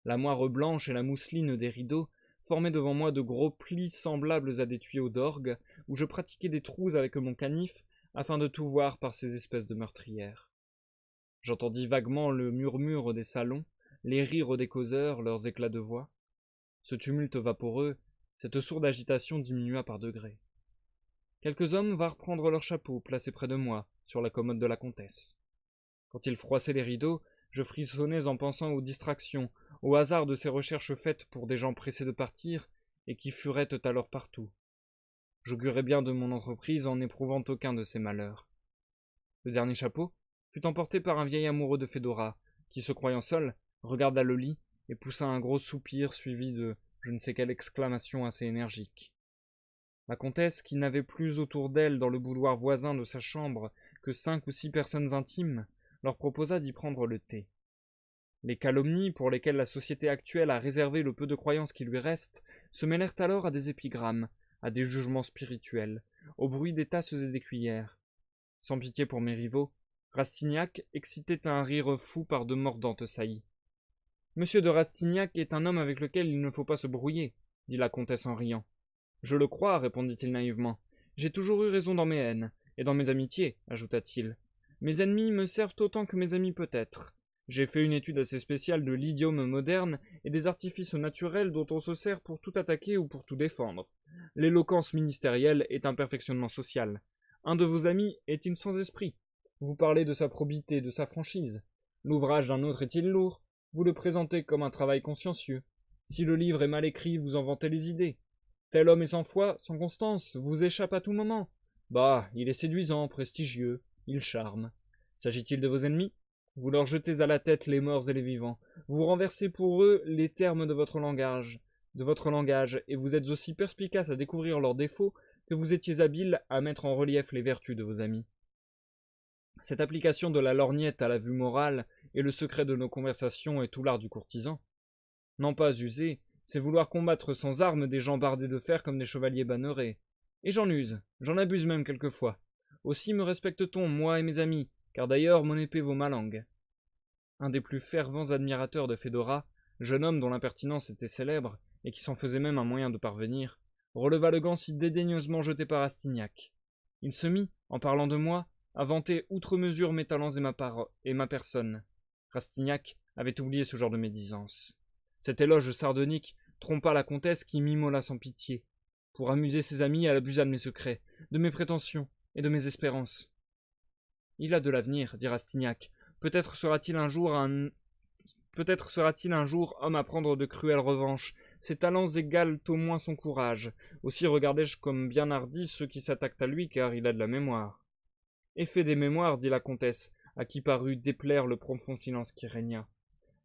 La moire blanche et la mousseline des rideaux formaient devant moi de gros plis semblables à des tuyaux d'orgue, où je pratiquais des trous avec mon canif afin de tout voir par ces espèces de meurtrières. J'entendis vaguement le murmure des salons, les rires des causeurs, leurs éclats de voix. Ce tumulte vaporeux, cette sourde agitation diminua par degrés. Quelques hommes vinrent prendre leurs chapeaux, placés près de moi, sur la commode de la comtesse. Quand ils froissaient les rideaux, je frissonnais en pensant aux distractions, au hasard de ces recherches faites pour des gens pressés de partir, et qui furettent alors partout. J'augurais bien de mon entreprise en n'éprouvant aucun de ces malheurs. Le dernier chapeau fut emporté par un vieil amoureux de Fedora, qui, se croyant seul, regarda le lit et poussa un gros soupir suivi de je ne sais quelle exclamation assez énergique. La comtesse, qui n'avait plus autour d'elle dans le boudoir voisin de sa chambre que 5 ou 6 personnes intimes, leur proposa d'y prendre le thé. Les calomnies pour lesquelles la société actuelle a réservé le peu de croyance qui lui reste se mêlèrent alors à des épigrammes, à des jugements spirituels, au bruit des tasses et des cuillères. Sans pitié pour mes rivaux, Rastignac excitait un rire fou par de mordantes saillies. Monsieur de Rastignac est un homme avec lequel il ne faut pas se brouiller, dit la comtesse en riant. Je le crois, répondit-il naïvement. J'ai toujours eu raison dans mes haines, et dans mes amitiés, ajouta-t-il. Mes ennemis me servent autant que mes amis peut-être. J'ai fait une étude assez spéciale de l'idiome moderne et des artifices naturels dont on se sert pour tout attaquer ou pour tout défendre. L'éloquence ministérielle est un perfectionnement social. Un de vos amis est-il sans esprit? Vous parlez de sa probité, de sa franchise. L'ouvrage d'un autre est-il lourd? Vous le présentez comme un travail consciencieux. Si le livre est mal écrit, vous en vantez les idées. Tel homme est sans foi, sans constance, vous échappe à tout moment. Bah, il est séduisant, prestigieux, il charme. S'agit-il de vos ennemis? Vous leur jetez à la tête les morts et les vivants. Vous renversez pour eux les termes de votre langage, et vous êtes aussi perspicace à découvrir leurs défauts que vous étiez habile à mettre en relief les vertus de vos amis. Cette application de la lorgnette à la vue morale est le secret de nos conversations et tout l'art du courtisan. N'en pas user, c'est vouloir combattre sans armes des gens bardés de fer comme des chevaliers bannerets. Et j'en use, j'en abuse même quelquefois. Aussi me respecte-t-on, moi et mes amis, car d'ailleurs mon épée vaut ma langue. Un des plus fervents admirateurs de Fedora, jeune homme dont l'impertinence était célèbre, et qui s'en faisait même un moyen de parvenir, releva le gant si dédaigneusement jeté par Rastignac. Il se mit, en parlant de moi, à vanter outre mesure mes talents et ma personne. Rastignac avait oublié ce genre de médisance. Cet éloge sardonique trompa la comtesse qui m'immola sans pitié. Pour amuser ses amis, elle abusa de mes secrets, de mes prétentions et de mes espérances. Il a de l'avenir, dit Rastignac. Peut-être sera-t-il un jour homme à prendre de cruelles revanches. Ses talents égalent au moins son courage. Aussi regardai-je comme bien hardis ceux qui s'attaquent à lui, car il a de la mémoire. Effet des mémoires, dit la comtesse, à qui parut déplaire le profond silence qui régna.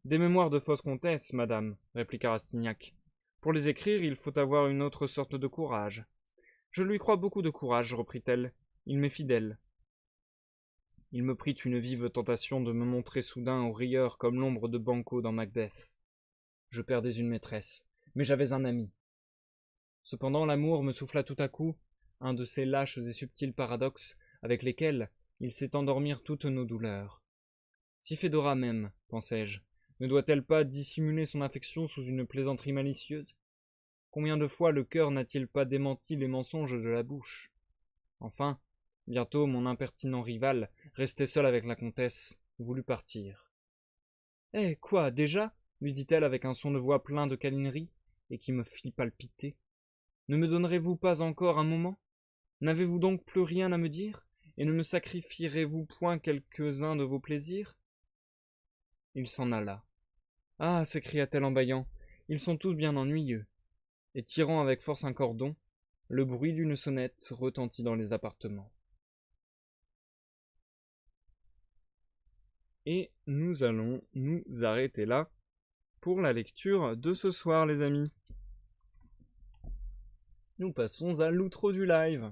Des mémoires de fausse comtesse, madame, répliqua Rastignac. Pour les écrire, il faut avoir une autre sorte de courage. Je lui crois beaucoup de courage, reprit-elle. Il m'est fidèle. Il me prit une vive tentation de me montrer soudain aux rieurs comme l'ombre de Banquo dans Macbeth. Je perdais une maîtresse, mais j'avais un ami. Cependant l'amour me souffla tout à coup un de ces lâches et subtils paradoxes avec lesquels il sait endormir toutes nos douleurs. Si Fédora m'aime, pensai-je, ne doit-elle pas dissimuler son affection sous une plaisanterie malicieuse? Combien de fois le cœur n'a-t-il pas démenti les mensonges de la bouche? Enfin, bientôt mon impertinent rival, resté seul avec la comtesse, voulut partir. « Eh, quoi, déjà » lui dit-elle avec un son de voix plein de câlinerie, et qui me fit palpiter. « Ne me donnerez-vous pas encore un moment? N'avez-vous donc plus rien à me dire, et ne me sacrifierez-vous point quelques-uns de vos plaisirs ?» Il s'en alla. « Ah » s'écria-t-elle en bâillant, « ils sont tous bien ennuyeux. » Et tirant avec force un cordon, le bruit d'une sonnette retentit dans les appartements. Et nous allons nous arrêter là pour la lecture de ce soir, les amis. Nous passons à l'outro du live.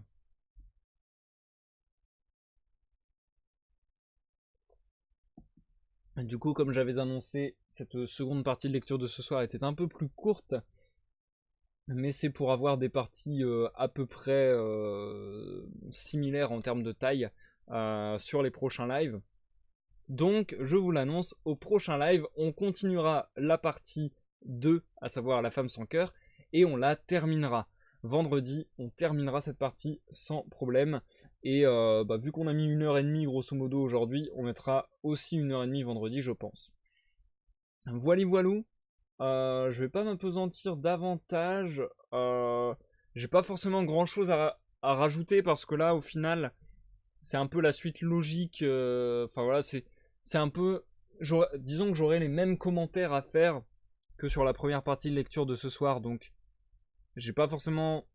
Du coup, comme j'avais annoncé, cette seconde partie de lecture de ce soir était un peu plus courte, mais c'est pour avoir des parties à peu près similaires en termes de taille sur les prochains lives. Donc, je vous l'annonce, au prochain live, on continuera la partie 2, à savoir La femme sans cœur, et on la terminera. Vendredi, on terminera cette partie sans problème. Et vu qu'on a mis 1h30 grosso modo aujourd'hui, on mettra aussi 1h30 vendredi, je pense. Voili voilou, je vais pas m'apesantir davantage. J'ai pas forcément grand chose à rajouter parce que là, au final, c'est un peu la suite logique. Enfin voilà, c'est un peu. Disons que j'aurai les mêmes commentaires à faire que sur la première partie de lecture de ce soir, donc j'ai pas forcément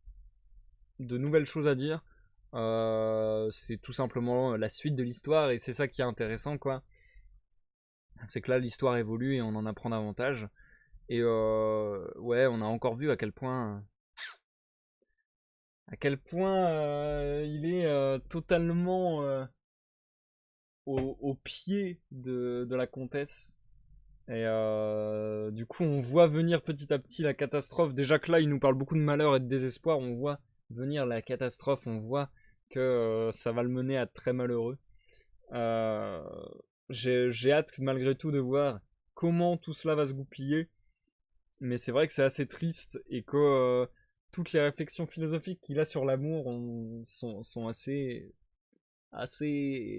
de nouvelles choses à dire. C'est tout simplement la suite de l'histoire et c'est ça qui est intéressant, quoi. C'est que là, l'histoire évolue et on en apprend davantage. Et ouais, on a encore vu à quel point il est totalement au pied de la comtesse. Et du coup, on voit venir petit à petit la catastrophe. Déjà que là, il nous parle beaucoup de malheur et de désespoir. On voit venir la catastrophe. On voit que ça va le mener à très malheureux. J'ai hâte malgré tout de voir comment tout cela va se goupiller. Mais c'est vrai que c'est assez triste et que toutes les réflexions philosophiques qu'il a sur l'amour sont assez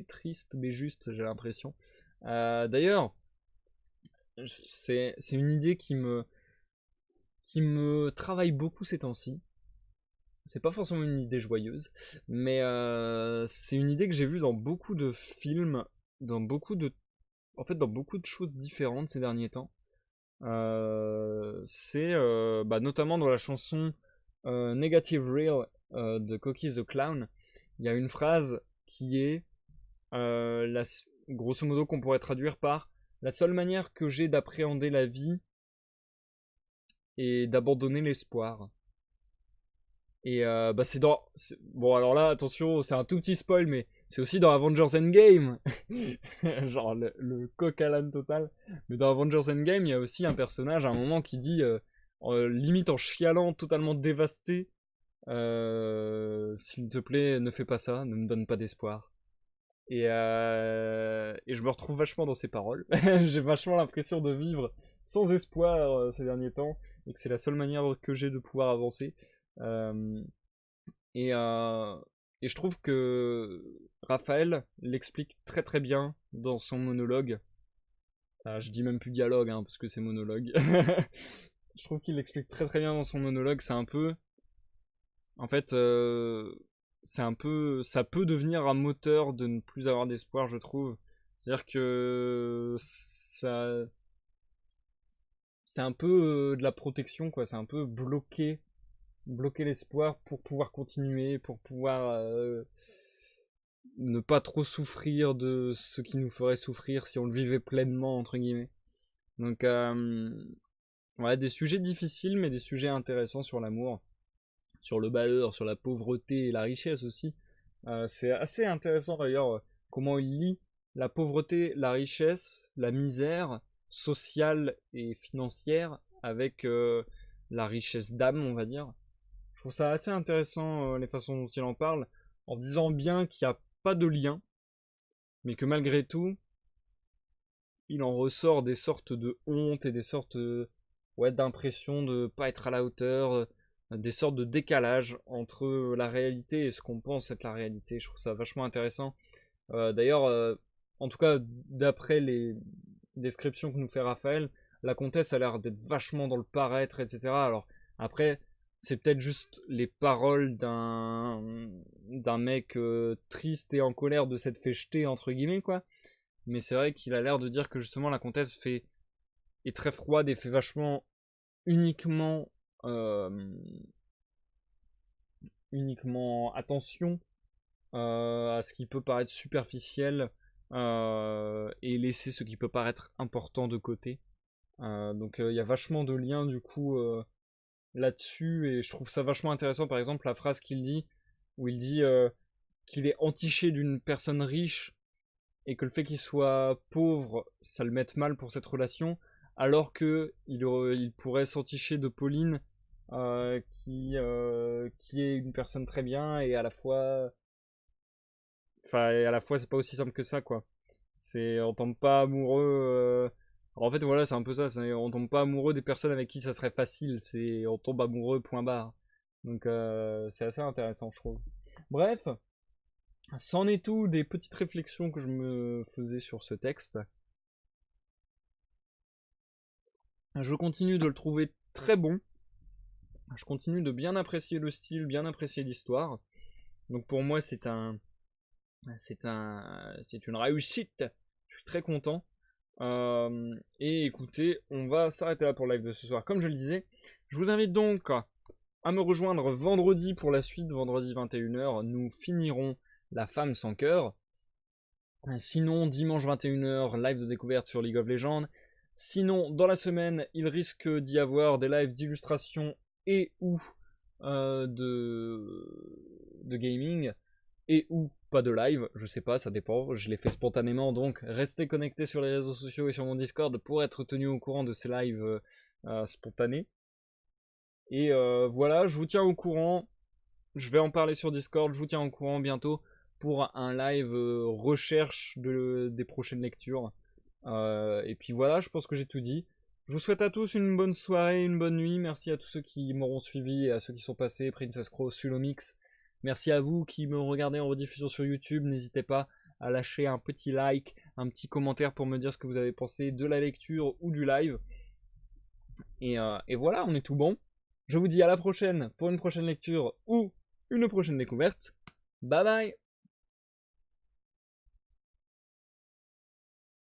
tristes, mais justes, j'ai l'impression. D'ailleurs, c'est une idée qui me travaille beaucoup ces temps-ci. C'est pas forcément une idée joyeuse, mais c'est une idée que j'ai vue dans beaucoup de films, dans beaucoup de choses différentes ces derniers temps. C'est notamment dans la chanson Negative Real de Cookies the Clown. Il y a une phrase qui est grosso modo qu'on pourrait traduire par la seule manière que j'ai d'appréhender la vie est d'abandonner l'espoir. Et c'est dans... Bon alors là attention, c'est un tout petit spoil, mais c'est aussi dans Avengers Endgame. Genre le coq à l'âne total. Mais dans Avengers Endgame, il y a aussi un personnage à un moment qui dit, limite en chialant, totalement dévasté, s'il te plaît, ne fais pas ça, ne me donne pas d'espoir. Et je me retrouve vachement dans ces paroles. J'ai vachement l'impression de vivre sans espoir ces derniers temps, et que c'est la seule manière que j'ai de pouvoir avancer. Et je trouve que Raphaël l'explique très très bien dans son monologue. Je dis même plus dialogue, hein, parce que c'est monologue. Je trouve qu'il l'explique très très bien dans son monologue. C'est un peu... En fait, c'est un peu... Ça peut devenir un moteur de ne plus avoir d'espoir, je trouve. C'est-à-dire que ça... C'est un peu de la protection, quoi. C'est un peu bloquer l'espoir pour pouvoir continuer, pour pouvoir ne pas trop souffrir de ce qui nous ferait souffrir si on le vivait pleinement, entre guillemets. Donc, ouais, des sujets difficiles, mais des sujets intéressants sur l'amour, sur le malheur, sur la pauvreté et la richesse aussi. C'est assez intéressant d'ailleurs comment il lie la pauvreté, la richesse, la misère sociale et financière avec la richesse d'âme, on va dire. Je trouve ça assez intéressant les façons dont il en parle, en disant bien qu'il n'y a pas de lien, mais que malgré tout, il en ressort des sortes de honte et des sortes d'impression de ne pas être à la hauteur, des sortes de décalage entre la réalité et ce qu'on pense être la réalité. Je trouve ça vachement intéressant. D'ailleurs, en tout cas, d'après les descriptions que nous fait Raphaël, la comtesse a l'air d'être vachement dans le paraître, etc. Alors, après, c'est peut-être juste les paroles d'un mec triste et en colère de s'être fait jeter, entre guillemets, quoi. Mais c'est vrai qu'il a l'air de dire que justement la comtesse est très froide et fait vachement uniquement uniquement attention à ce qui peut paraître superficiel et laisser ce qui peut paraître important de côté. Donc il y a vachement de liens du coup là-dessus et je trouve ça vachement intéressant. Par exemple, la phrase qu'il dit où il dit qu'il est entiché d'une personne riche et que le fait qu'il soit pauvre, ça le mette mal pour cette relation, alors que il pourrait s'enticher de Pauline, qui est une personne très bien et à la fois, c'est pas aussi simple que ça, quoi. C'est, on tombe pas amoureux. En fait, voilà, c'est un peu ça. On tombe pas amoureux des personnes avec qui ça serait facile. C'est, on tombe amoureux, point barre. Donc, c'est assez intéressant, je trouve. Bref, c'en est tout des petites réflexions que je me faisais sur ce texte. Je continue de le trouver très bon. Je continue de bien apprécier le style, bien apprécier l'histoire. Donc pour moi, c'est une réussite. Je suis très content. Et écoutez, on va s'arrêter là pour le live de ce soir. Comme je le disais, je vous invite donc à me rejoindre vendredi pour la suite. Vendredi 21h, nous finirons La femme sans cœur. Sinon, dimanche 21h, live de découverte sur League of Legends. Sinon, dans la semaine, il risque d'y avoir des lives d'illustration et ou de gaming et ou pas de live, je sais pas, ça dépend, je l'ai fait spontanément, donc restez connectés sur les réseaux sociaux et sur mon Discord pour être tenu au courant de ces lives spontanés. Et voilà, je vous tiens au courant, je vais en parler sur Discord, je vous tiens au courant bientôt pour un live recherche des prochaines lectures. Et puis voilà, je pense que j'ai tout dit. Je vous souhaite à tous une bonne soirée, une bonne nuit. Merci à tous ceux qui m'auront suivi et à ceux qui sont passés, Princess Crow, Sulomix. Merci à vous qui me regardez en rediffusion sur YouTube. N'hésitez pas à lâcher un petit like, un petit commentaire pour me dire ce que vous avez pensé de la lecture ou du live. Et voilà, on est tout bon. Je vous dis à la prochaine pour une prochaine lecture ou une prochaine découverte. Bye bye!